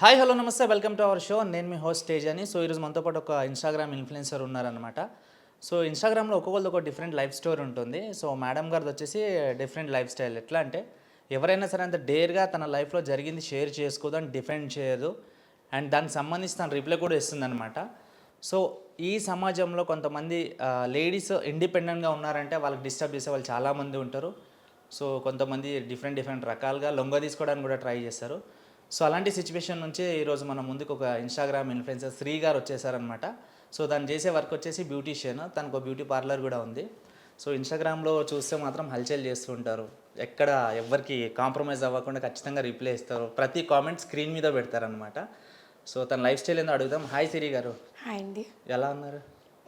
Hi hello నమస్తే welcome to our show. నేను మీ host Tej అని. సో ఈరోజు మనతో పాటు ఒక ఇన్స్టాగ్రామ్ ఇన్ఫ్లుయెన్సర్ ఉన్నారనమాట. సో ఇన్స్టాగ్రామ్లో ఒక్కొక్కరిది ఒక డిఫరెంట్ లైఫ్ స్టోరీ ఉంటుంది. సో మేడం గారిది వచ్చేసి డిఫరెంట్ లైఫ్ స్టైల్. ఎట్లా అంటే ఎవరైనా సరే అంత డేర్గా తన లైఫ్లో జరిగింది షేర్ చేసుకోదు అని డిఫెండ్ చేయదు, అండ్ దానికి సంబంధించి తను రిప్లై కూడా ఇస్తుందన్నమాట. సో ఈ సమాజంలో కొంతమంది లేడీస్ ఇండిపెండెంట్గా ఉన్నారంటే వాళ్ళకి డిస్టర్బ్ చేసే వాళ్ళు చాలామంది ఉంటారు. సో కొంతమంది డిఫరెంట్ రకాలుగా లొంగ తీసుకోవడానికి కూడా ట్రై చేస్తారు. సో అలాంటి సిచ్యువేషన్ నుంచి ఈరోజు మన ముందుకు ఒక ఇన్స్టాగ్రామ్ ఇన్ఫ్లుయెన్సర్ శ్రీ గారు వచ్చేసారనమాట. సో తను చేసే వర్క్ వచ్చేసి బ్యూటీషియన్, తనకు ఒక బ్యూటీ పార్లర్ కూడా ఉంది. సో ఇన్స్టాగ్రామ్లో చూస్తే మాత్రం హల్చల్ చేస్తూ ఉంటారు. ఎక్కడ ఎవరికి కాంప్రమైజ్ అవ్వకుండా ఖచ్చితంగా రిప్లై ఇస్తారు. ప్రతి కామెంట్ స్క్రీన్ మీద పెడతారనమాట. సో తన లైఫ్ స్టైల్ ఏందో అడుగుదాం. హాయ్ సిరి గారు. హాయ్ అండి. ఎలా ఉన్నారు?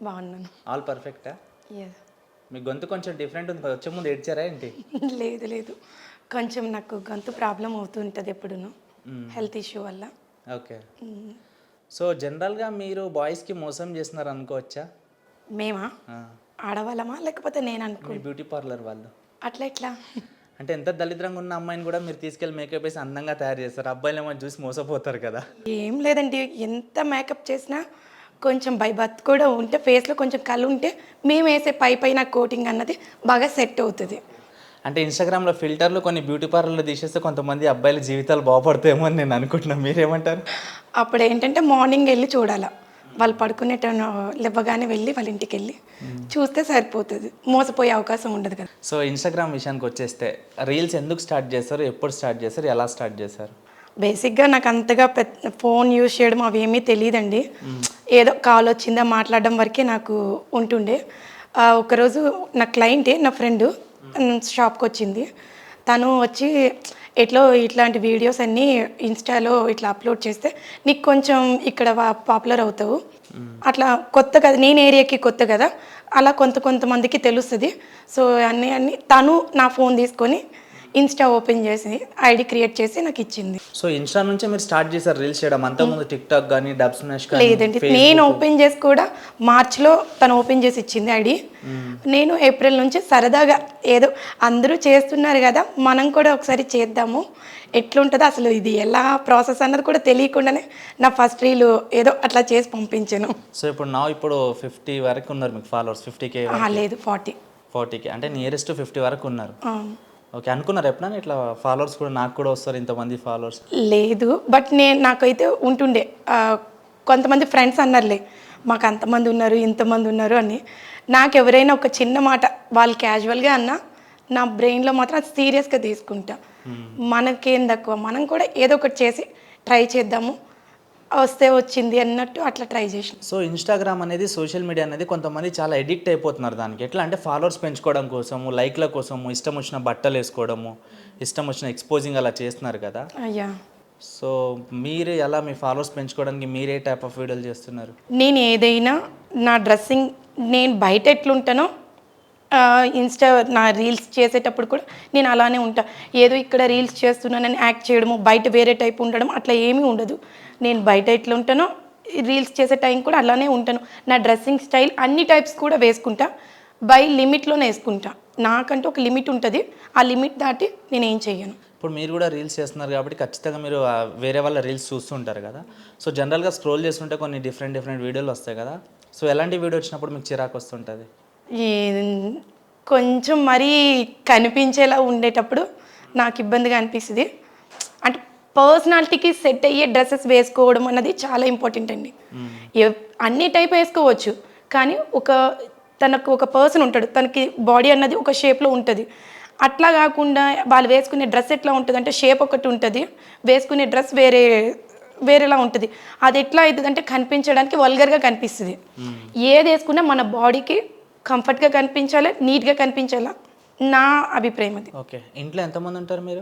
బాగున్నాను. ఆల్ పర్ఫెక్టా? ఎస్. మీ గొంతు కొంచెం డిఫరెంట్ ఉంది. వచ్చే ముందు ఏడ్చారా ఏంటి? లేదు లేదు, కొంచెం నాకు గొంతు ప్రాబ్లం అవుతుంటుంది ఎప్పుడును, హెల్త్ ఇష్యూ వల్ల. ఓకే. సో జనరల్గా మీరు బాయ్స్కి మోసం చేస్తున్నారు అనుకోవచ్చా? మేమా? ఆడవాళ్ళమా లేకపోతే నేను మీ అనుకో బ్యూటీ పార్లర్ వాళ్ళు అట్లా ఎట్లా? అంటే ఎంత దళిద్రంగా ఉన్న అమ్మాయిని కూడా మీరు తీసుకెళ్ళి మేకప్ వేసి అందంగా తయారు చేస్తారు. అబ్బాయిలు ఏమో చూసి మోసపోతారు కదా. ఏం లేదండి, ఎంత మేకప్ చేసినా కొంచెం బైబత్ కూడా ఉంటే, ఫేస్లో కొంచెం కళ్ళు ఉంటే మేము వేసే పైన కోటింగ్ అన్నది బాగా సెట్ అవుతుంది. అంటే ఇన్స్టాగ్రామ్లో ఫిల్టర్లు కొన్ని బ్యూటీ పార్లర్లు తీసేస్తే కొంతమంది అబ్బాయిల జీవితాలు బాగుపడతాయేమో అని నేను అనుకుంటున్నాను. మీరేమంటారు? అప్పుడు ఏంటంటే మార్నింగ్ వెళ్ళి చూడాలా, వాళ్ళు పడుకునే లేవగానే వెళ్ళి వాళ్ళ ఇంటికి వెళ్ళి చూస్తే సరిపోతుంది, మోసపోయే అవకాశం ఉండదు కదా. సో ఇన్స్టాగ్రామ్ విషయానికి వచ్చేస్తే రీల్స్ ఎందుకు స్టార్ట్ చేస్తారు, ఎప్పుడు స్టార్ట్ చేస్తారు, ఎలా స్టార్ట్ చేస్తారు? బేసిక్గా నాకు అంతగా ఫోన్ యూజ్ చేయడం అవేమీ తెలియదండి. ఏదో కాల్ వచ్చిందా మాట్లాడడం వరకే నాకు ఉంటుండే. ఒకరోజు నా క్లయింటే, నా ఫ్రెండ్ షాప్కి వచ్చింది. తను వచ్చి ఎట్లో ఇట్లాంటి వీడియోస్ అన్నీ ఇన్స్టాలో ఇట్లా అప్లోడ్ చేస్తే నీకు కొంచెం ఇక్కడ పాపులర్ అవుతావు, అట్లా కొత్త కదా, నేను ఏరియాకి కొత్త కదా, అలా కొంతమందికి తెలుస్తుంది. సో అన్నీ తను నా ఫోన్ తీసుకొని ఇన్స్టా ఓపెన్ చేసి ఐడి క్రియేట్ చేసి నాకు ఇచ్చింది. సో ఇన్స్టా నుంచే మీరు స్టార్ట్ చేశారు రీల్స్ చేయడం? అంతకుముందు టిక్ టాక్ కానీ డబ్ స్మాష్ కానీ? లేదండి, నేను ఓపెన్ చేసి కూడా మార్చ్లో తను ఓపెన్ చేసి ఇచ్చింది ఐడి. నేను ఏప్రిల్ నుంచి సరదాగా ఏదో అందరూ చేస్తున్నారు కదా, మనం కూడా ఒకసారి చేద్దాము, ఎట్లుంటుందో అసలు ఇది ఎలా ప్రాసెస్ అన్నది కూడా తెలియకుండానే నా ఫస్ట్ రీల్ ఏదో అట్లా చేసి పంపించాను. సో ఇప్పుడు 50 వరకు ఉన్నారు మీకు ఫాలోవర్స్? 50K? లేదు, 40K అంటే నియరెస్ట్ 50 వరకు ఉన్నారు. ఓకే. అనుకున్నారు ఎప్పుడైనా ఇట్లా ఫాలోవర్స్ కూడా నాకు కూడా వస్తారు ఇంతమంది ఫాలోవర్స్? లేదు, బట్ నాకైతే ఉంటుండే. కొంతమంది ఫ్రెండ్స్ అన్నారులే, మాకు అంతమంది ఉన్నారు ఇంతమంది ఉన్నారు అని. నాకు ఎవరైనా ఒక చిన్న మాట వాళ్ళు క్యాజువల్గా అన్నా నా బ్రెయిన్లో మాత్రం అది సీరియస్గా తీసుకుంటా. మనకేం తక్కువ, మనం కూడా ఏదో ఒకటి చేసి ట్రై చేద్దాము, వస్తే వచ్చింది అన్నట్టు అట్లా ట్రై చేసిన. సో ఇన్స్టాగ్రామ్ అనేది, సోషల్ మీడియా అనేది కొంతమంది చాలా ఎడిక్ట్ అయిపోతున్నారు దానికి. ఎట్లా అంటే ఫాలోవర్స్ పెంచుకోవడం కోసము, లైక్ల కోసము, ఇష్టం వచ్చిన బట్టలు వేసుకోవడము, ఇష్టం వచ్చిన ఎక్స్పోజింగ్ అలా చేస్తున్నారు కదా. అయ్యా, సో మీరు ఎలా మీ ఫాలోవర్స్ పెంచుకోవడానికి మీరే టైప్ ఆఫ్ వీడియోలు చేస్తున్నారు? నేను ఏదైనా నా డ్రెస్సింగ్, నేను బయట ఎట్లుంటానో ఇన్స్టా నా రీల్స్ చేసేటప్పుడు కూడా నేను అలానే ఉంటా. ఏదో ఇక్కడ రీల్స్ చేస్తున్నానని యాక్ట్ చేయడము, బయట వేరే టైప్ ఉండడం అట్లా ఏమీ ఉండదు. నేను బయట ఎట్లా ఉంటానో రీల్స్ చేసే టైం కూడా అలానే ఉంటాను. నా డ్రెస్సింగ్ స్టైల్ అన్ని టైప్స్ కూడా వేసుకుంటా, బై లిమిట్లోనే వేసుకుంటా. నాకంటూ ఒక లిమిట్ ఉంటుంది, ఆ లిమిట్ దాటి నేను ఏం చెయ్యను. ఇప్పుడు మీరు కూడా రీల్స్ చేస్తున్నారు కాబట్టి ఖచ్చితంగా మీరు వేరే వాళ్ళ రీల్స్ చూస్తుంటారు కదా. సో జనరల్గా స్క్రోల్ చేస్తుంటే కొన్ని డిఫరెంట్ వీడియోలు వస్తాయి కదా. సో ఎలాంటి వీడియో వచ్చినప్పుడు మీకు చిరాకు వస్తుంటుంది? కొంచెం మరీ కనిపించేలా ఉండేటప్పుడు నాకు ఇబ్బందిగా అనిపిస్తుంది. అంటే పర్సనాలిటీకి సెట్ అయ్యే డ్రెస్సెస్ వేసుకోవడం అన్నది చాలా ఇంపార్టెంట్ అండి. అన్ని టైప్ వేసుకోవచ్చు, కానీ తనకు ఒక పర్సన్ ఉంటాడు, తనకి బాడీ అన్నది ఒక షేప్లో ఉంటుంది. అట్లా కాకుండా వాళ్ళు వేసుకునే డ్రెస్ ఎట్లా ఉంటుంది అంటే షేప్ ఒకటి ఉంటుంది, వేసుకునే డ్రెస్ వేరేలా ఉంటుంది. అది ఎట్లా అవుతుంది అంటే కనిపించడానికి వల్గర్గా కనిపిస్తుంది. ఏది వేసుకున్నా మన బాడీకి కంఫర్ట్గా కనిపించాలి, నీట్గా కనిపించాలా, నా అభిప్రాయం అది. ఓకే. ఇంట్లో ఎంతమంది ఉంటారు మీరు?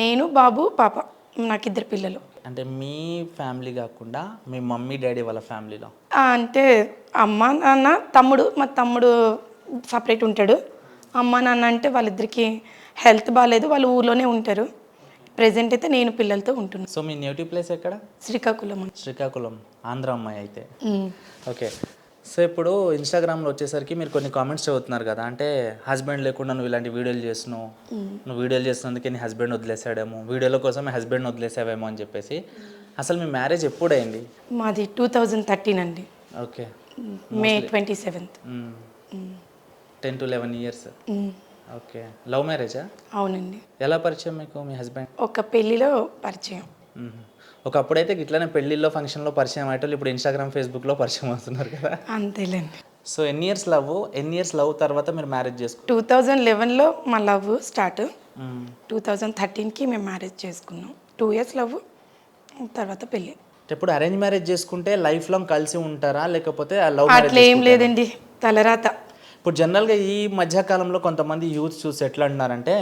నేను, బాబు, పాప, నాకు 2 పిల్లలు. అంటే మీ ఫ్యామిలీ కాకుండా మీ మమ్మీ డాడీ వాళ్ళ ఫ్యామిలీలో? అంటే అమ్మ నాన్న, తమ్ముడు, మా తమ్ముడు సపరేట్ ఉంటాడు. అమ్మ నాన్న అంటే వాళ్ళిద్దరికి హెల్త్ బాగాలేదు, వాళ్ళు ఊర్లోనే ఉంటారు. ప్రెజెంట్ అయితే నేను పిల్లలతో ఉంటున్నాను. సో మీ నేటివ్ ప్లేస్ ఎక్కడ? శ్రీకాకుళం, ఆంధ్ర అమ్మాయి అయితే. ఓకే. సో ఇప్పుడు ఇన్స్టాగ్రామ్లో వచ్చేసరికి మీరు కొన్ని కామెంట్స్ చదువుతున్నారు కదా, అంటే హస్బెండ్ లేకుండా నువ్వు ఇలాంటి వీడియోలు చేస్తున్నావు, నువ్వు వీడియోలు చేస్తున్నందుకే నీ హస్బెండ్ వదిలేసాడేమో, వీడియోల కోసమే హస్బెండ్ వదిలేసావేమో అని చెప్పేసి అసలు మీ మ్యారేజ్ ఎప్పుడైంది? మాది 2013 అండి, okay. May 27th. 10 to 11 years. Okay. Love మ్యారేజా? అవునండి, ఎలా పరిచయం మీకు మీ హస్బెండ్? ఒక పెళ్ళిలో పరిచయం. ఒకప్పుడైతే ఇట్లానే పెళ్ళిళ్ళలో ఫంక్షన్లో పరిచయం అయ్యేటోళ్ళు, ఇప్పుడు ఇన్స్టాగ్రామ్ ఫేస్బుక్లో పరిచయం అవుతున్నారు కదా. అంతేలేండి. సో ఎన్ని ఇయర్స్ లవ్ తర్వాత మీరు మ్యారేజ్ చేసుకున్నారు? 2011లో మా లవ్ స్టార్ట్, 2013కి మేము మ్యారేజ్ చేసుకున్నాం. 2 years లవ్, తర్వాత పెళ్ళి. ఇప్పుడు అరేంజ్ మ్యారేజ్ చేసుకుంటే లైఫ్ లాంగ్ కలిసి ఉంటారా, లేకపోతే లవ్ అట్లా ఏం లేదండి, తలరాత. ఇప్పుడు జనరల్గా ఈ మధ్యకాలంలో కొంతమంది యూత్ చూసి ఎట్లా అంటున్నారంటే,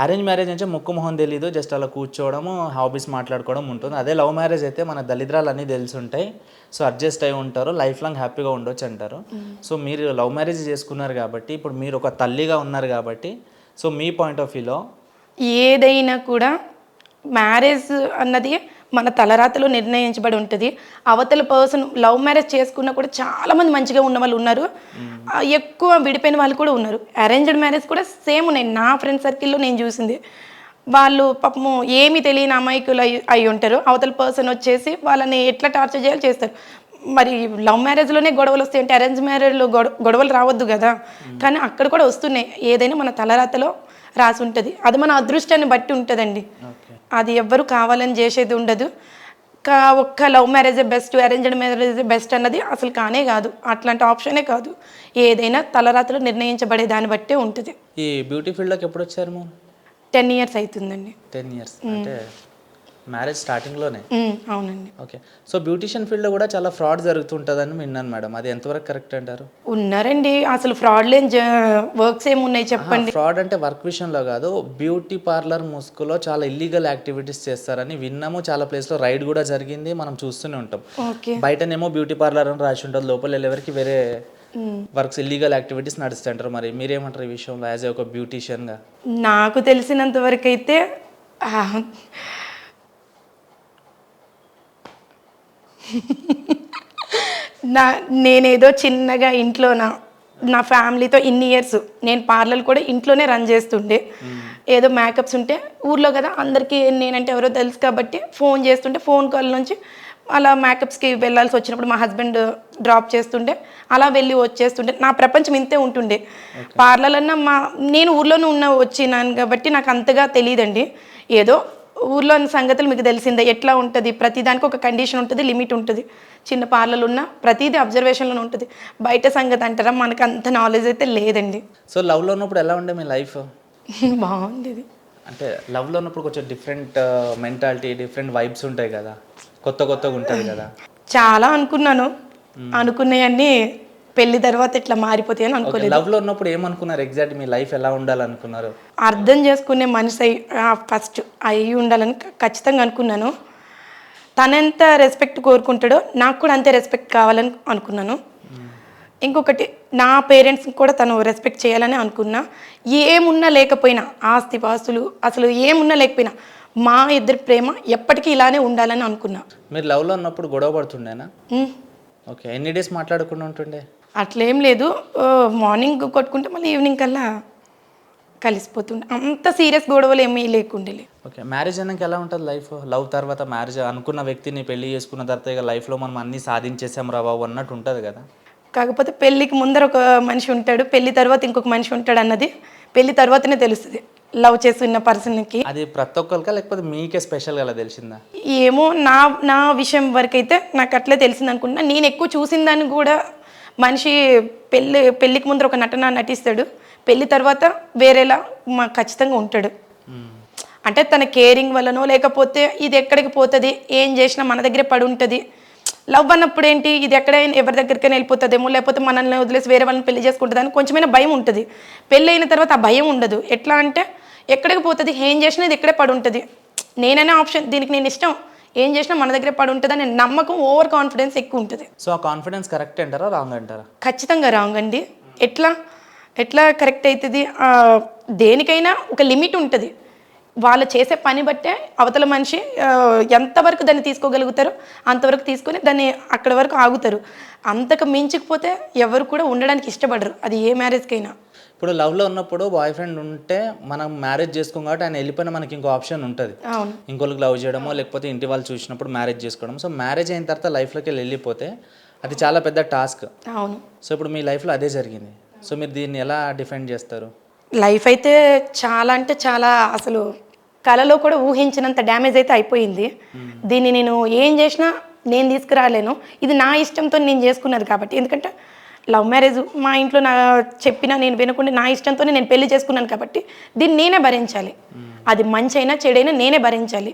అరేంజ్ మ్యారేజ్ అంటే ముక్కు మొహం తెలీదు, జస్ట్ అలా కూర్చోవడము, హాబీస్ మాట్లాడుకోవడం ఉంటుంది. అదే లవ్ మ్యారేజ్ అయితే మన దళిద్రాలు అన్నీ తెలిసి ఉంటాయి, సో అడ్జస్ట్ అయి ఉంటారు, లైఫ్ లాంగ్ హ్యాపీగా ఉండొచ్చు అంటారు. సో మీరు లవ్ మ్యారేజ్ చేసుకున్నారు కాబట్టి, ఇప్పుడు మీరు ఒక తల్లిగా ఉన్నారు కాబట్టి, సో మీ పాయింట్ ఆఫ్ వ్యూలో ఏదైనా కూడా మ్యారేజ్ అన్నది మన తలరాతలో నిర్ణయించబడి ఉంటుంది. అవతల పర్సన్ లవ్ మ్యారేజ్ చేసుకున్నా కూడా చాలామంది మంచిగా ఉన్న వాళ్ళు ఉన్నారు, ఎక్కువ విడిపోయిన వాళ్ళు కూడా ఉన్నారు. అరేంజ్డ్ మ్యారేజ్ కూడా సేమ్ ఉన్నాయి. నా ఫ్రెండ్ సర్కిల్లో నేను చూసింది, వాళ్ళు పాపము ఏమీ తెలియని అమాయకులు అయి ఉంటారు. అవతల పర్సన్ వచ్చేసి వాళ్ళని ఎట్లా టార్చర్ చేయాలో చేస్తారు. మరి లవ్ మ్యారేజ్లోనే గొడవలు వస్తాయి అంటే అరేంజ్ మ్యారేజ్లో గొడవలు రావద్దు కదా. కానీ అక్కడ కూడా వస్తున్నాయి. ఏదైనా మన తలరాతలో రాసి ఉంటుంది, అది మన అదృష్టాన్ని బట్టి ఉంటుందండి. అది ఎవ్వరు కావాలని చేసేది ఉండదు. ఒక్క లవ్ మ్యారేజే బెస్ట్, అరేంజ్డ్ మ్యారేజే బెస్ట్ అన్నది అసలు కానే కాదు, అట్లాంటి ఆప్షనే కాదు. ఏదైనా తలరాతలో నిర్ణయించబడే దాన్ని బట్టే ఉంటుంది. ఈ బ్యూటీ ఫీల్డ్లోకి ఎప్పుడు వచ్చారు? 10 years అవుతుందండి. 10 years అంటే మ్యారేజ్ స్టార్టింగ్లోనే? అవునండి. ఓకే. సో బ్యూటిషియన్ ఫీల్డ్లో కూడా చాలా ఫ్రాడ్ జరుగుతుంటుందని విన్నాను మేడం, అది ఎంతవరకు కరెక్ట్ అంటారు? ఉన్నారండి, అసలు ఫ్రాడ్ లేని వర్క్స్ ఏమున్నాయి చెప్పండి. ఫ్రాడ్ అంటే వర్క్ విషయంలో కాదు, బ్యూటీ పార్లర్ ముసుగులో చాలా ఇల్లీగల్ యాక్టివిటీస్ చేస్తారని విన్నాము. చాలా ప్లేస్లో రైడ్ కూడా జరిగింది, మనం చూస్తూనే ఉంటాం. బయటనేమో బ్యూటీ పార్లర్ అని రాసి ఉంటుంది, లోపల వెళ్ళేవరకు వేరే వర్క్స్ ఇల్లీగల్ యాక్టివిటీస్ నడుస్తుంటారు. మరి మీరేమంటారు ఈ విషయంలో యాజ్ ఏ ఒక బ్యూటీషియన్గా? నాకు తెలిసినంత వరకు అయితే నేనేదో చిన్నగా ఇంట్లో నా ఫ్యామిలీతో ఇన్ని ఇయర్స్ నేను పార్లర్ కూడా ఇంట్లోనే రన్ చేస్తుండే. ఏదో మేకప్స్ ఉంటే ఊర్లో కదా అందరికీ నేనంటే ఎవరో తెలుసు కాబట్టి ఫోన్ చేస్తుంటే, ఫోన్ కాల్ నుంచి అలా మేకప్స్కి వెళ్ళాల్సి వచ్చినప్పుడు మా హస్బెండ్ డ్రాప్ చేస్తుండే, అలా వెళ్ళి వచ్చేస్తుండే. నా ప్రపంచం ఇంతే ఉంటుండే. పార్లర్ అన్న నేను ఊర్లోనే వచ్చినాను కాబట్టి నాకు అంతగా తెలియదండి. ఏదో ఊర్లో సంగతులు మీకు తెలిసిందే, ఎట్లా ఉంటుంది, ప్రతిదానికి ఒక కండిషన్ ఉంటుంది, లిమిట్ ఉంటుంది. చిన్న పార్లర్లు ఉన్న ప్రతిదీ అబ్జర్వేషన్లోనే ఉంటుంది. బయట సంగతి అంటారా, మనకు అంత నాలెడ్జ్ అయితే లేదండి. సో లవ్లో ఉన్నప్పుడు ఎలా ఉండే మీ లైఫ్? బాగుండేది. అంటే లవ్లో ఉన్నప్పుడు కొంచెం డిఫరెంట్ మెంటాలిటీ, డిఫరెంట్ వైబ్స్ ఉంటాయి కదా, కొత్తగా ఉంటుంది కదా. చాలా అనుకున్నాను, అనుకున్నాయన్నీ పెళ్లి తర్వాత ఇట్లా మారిపోతాయని అనుకోలేదు. లవ్లో ఉన్నప్పుడు ఏమనుకున్నారు ఎగ్జాక్ట్, మీ లైఫ్ ఎలా ఉండాలనుకున్నారు? అర్థం చేసుకునే మనిషి ఫస్ట్ అయ్యి ఉండాలని ఖచ్చితంగా అనుకున్నాను. తనెంత రెస్పెక్ట్ కోరుకుంటాడో నాకు కూడా అంతే రెస్పెక్ట్ కావాలని అనుకున్నాను. ఇంకొకటి, నా పేరెంట్స్కి కూడా తను రెస్పెక్ట్ చేయాలని అనుకున్నా. ఏమున్నా లేకపోయినా, ఆస్తి పాస్తులు అసలు ఏమున్నా లేకపోయినా మా ఇద్దరి ప్రేమ ఎప్పటికీ ఇలానే ఉండాలని అనుకున్నా. మీరు లవ్లో ఉన్నప్పుడు గొడవ పడుతుండేనా? ఓకే. ఎన్ని డేస్ మాట్లాడకుండా ఉంటుండే? అట్లేం లేదు, మార్నింగ్ కొట్టుకుంటే మళ్ళీ ఈవినింగ్ కల్లా కలిసిపోతుండే. అంత సీరియస్ గొడవలు ఏమీ లేకుండే. ఓకే. మ్యారేజ్ అయినాక ఎలా ఉంటుంది లైఫ్? లవ్ తర్వాత మ్యారేజ్, అనుకున్న వ్యక్తిని పెళ్లి చేసుకున్న తర్వాత ఇక లైఫ్లో మనం అన్నీ సాధించేసాం రా బాబు అన్నట్టు ఉంటుంది కదా. కాకపోతే పెళ్ళికి ముందర ఒక మనిషి ఉంటాడు, పెళ్లి తర్వాత ఇంకొక మనిషి ఉంటాడు అన్నది పెళ్లి తర్వాతనే తెలుస్తుంది లవ్ చేస్తున్న పర్సన్కి. అది ప్రతి ఒక్కరికా లేకపోతే మీకే స్పెషల్గా అలా తెలిసిందా? ఏమో, నా విషయం వరకు అయితే నాకు అట్లే తెలిసింది అనుకుంటున్నా. నేను ఎక్కువ చూసిన దాన్ని కూడా, మనిషి పెళ్ళికి ముందర ఒక నటన నటిస్తాడు, పెళ్ళి తర్వాత వేరేలా ఖచ్చితంగా ఉంటాడు. అంటే తన కేరింగ్ వల్లనో లేకపోతే ఇది ఎక్కడికి పోతుంది, ఏం చేసినా మన దగ్గరే పడి ఉంటుంది. లవ్ అన్నప్పుడు ఏంటి, ఇది ఎక్కడైనా ఎవరి దగ్గరికైనా వెళ్ళిపోతుందేమో, లేకపోతే మనల్ని వదిలేసి వేరే వాళ్ళని పెళ్లి చేసుకుంటుందని కొంచెమైనా భయం ఉంటుంది. పెళ్ళి అయిన తర్వాత ఆ భయం ఉండదు. ఎట్లా అంటే ఎక్కడికి పోతుంది, ఏం చేసినా ఇది ఎక్కడే పడి ఉంటుంది, నేనైనా ఆప్షన్, దీనికి నేను ఇష్టం, ఏం చేసినా మన దగ్గరే పడి ఉంటుంది అనే నమ్మకం, ఓవర్ కాన్ఫిడెన్స్ ఎక్కువ ఉంటుంది. సో ఆ కాన్ఫిడెన్స్ కరెక్ట్ అంటారా రాంగ్ అంటారా? ఖచ్చితంగా రాంగ్ అండి. ఎట్లా కరెక్ట్ అవుతుంది, దేనికైనా ఒక లిమిట్ ఉంటుంది. వాళ్ళు చేసే పని బట్టే అవతల మనిషి ఎంతవరకు దాన్ని తీసుకోగలుగుతారో అంతవరకు తీసుకొని దాన్ని అక్కడ వరకు ఆగుతారు. అంతకు మించకపోతే ఎవరు కూడా ఉండడానికి ఇష్టపడరు, అది ఏ మ్యారేజ్కైనా. ఇప్పుడు లవ్లో ఉన్నప్పుడు బాయ్ ఫ్రెండ్ ఉంటే మనం మ్యారేజ్ చేసుకోం కాబట్టి ఆయన వెళ్ళిపోయినా మనకి ఇంకో ఆప్షన్ ఉంటుంది, అవును. ఇంకోళ్ళకి లవ్ చేయడమో లేకపోతే ఇంటి వాళ్ళు చూసినప్పుడు మ్యారేజ్ చేసుకోవడం. సో మ్యారేజ్ అయిన తర్వాత లైఫ్లోకి వెళ్ళిపోతే అది చాలా పెద్ద టాస్క్. అవును. సో ఇప్పుడు మీ లైఫ్లో అదే జరిగింది. సో మీరు దీన్ని ఎలా డిఫెండ్ చేస్తారు? లైఫ్ అయితే చాలా అంటే చాలా అసలు కలలో కూడా ఊహించినంత డ్యామేజ్ అయితే అయిపోయింది. దీన్ని నేను ఏం చేసినా నేను తీసుకురాలేను. ఇది నా ఇష్టంతో నేను చేసుకున్నది కాబట్టి. ఎందుకంటే లవ్ మ్యారేజ్ మా ఇంట్లో నా చెప్పినా నేను వినకుండా నా ఇష్టంతోనే నేను పెళ్లి చేసుకున్నాను కాబట్టి దీన్ని నేనే భరించాలి. అది మంచి అయినా చెడైనా నేనే భరించాలి.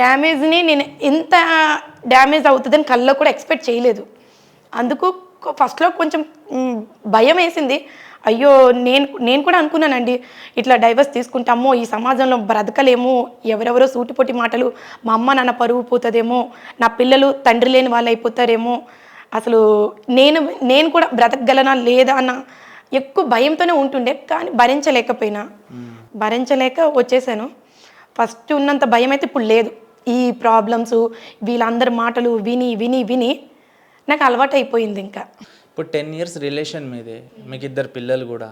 డ్యామేజ్ని నేను ఎంత డ్యామేజ్ అవుతుందని కల్లో కూడా ఎక్స్పెక్ట్ చేయలేదు. అందుకు ఫస్ట్లో కొంచెం భయం వేసింది. అయ్యో నేను కూడా అనుకున్నానండి, ఇట్లా డైవర్స్ తీసుకుంటామో ఈ సమాజంలో బ్రతకలేమో, ఎవరెవరో సూటిపోటి మాటలు, మా అమ్మ నాన్న పరువు పోతుందేమో, నా పిల్లలు తండ్రి లేని వాళ్ళు అయిపోతారేమో, అసలు నేను కూడా బ్రతకగలనా లేదా అన్న ఎక్కువ భయంతోనే ఉంటుండే. కానీ భరించలేక వచ్చేసాను. ఫస్ట్ ఉన్నంత భయం అయితే ఇప్పుడు లేదు. ఈ ప్రాబ్లమ్స్ వీళ్ళందరి మాటలు విని విని విని నాకు అలవాటు అయిపోయింది. ఇంకా ఇప్పుడు 10 years రిలేషన్ మీదే, మీకు 2 పిల్లలు కూడా.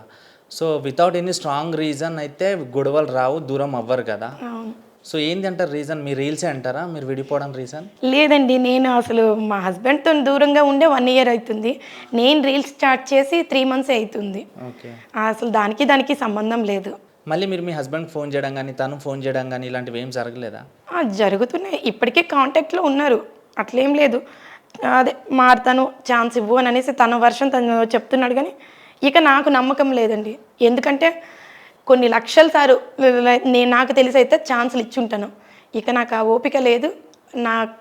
So without any strong reason అయితే గొడవలు రావు, దూరం అవ్వరు కదా. అవును. సో ఏంది అంటారు రీజన్? మీ రీల్సే అంటారా మీరు విడిపోవడం రీజన్? లేదండి, నేను అసలు మా హస్బెండ్తో దూరంగా ఉండే 1 year అవుతుంది. నేను రీల్స్ స్టార్ట్ చేసి 3 months అవుతుంది. ఓకే. అసలు దానికి సంబంధం లేదు. మళ్ళీ మీరు మీ హస్బెండ్ ఫోన్ చేయడం కానీ తను ఫోన్ చేయడం కానీ ఇలాంటివి ఏం జరగలేదా? జరుగుతున్నాయి, ఇప్పటికే కాంటాక్ట్లో ఉన్నారు, అట్లేం లేదు. అదే మారుతాను, ఛాన్స్ ఇవ్వు అని అనేసి తన వర్షన్ తను చెప్తున్నాడు. కానీ ఇక నాకు నమ్మకం లేదండి. ఎందుకంటే కొన్ని లక్షల సారు నాకు తెలిసి అయితే ఛాన్సులు ఇచ్చుంటాను. ఇక నాకు ఆ ఓపిక లేదు.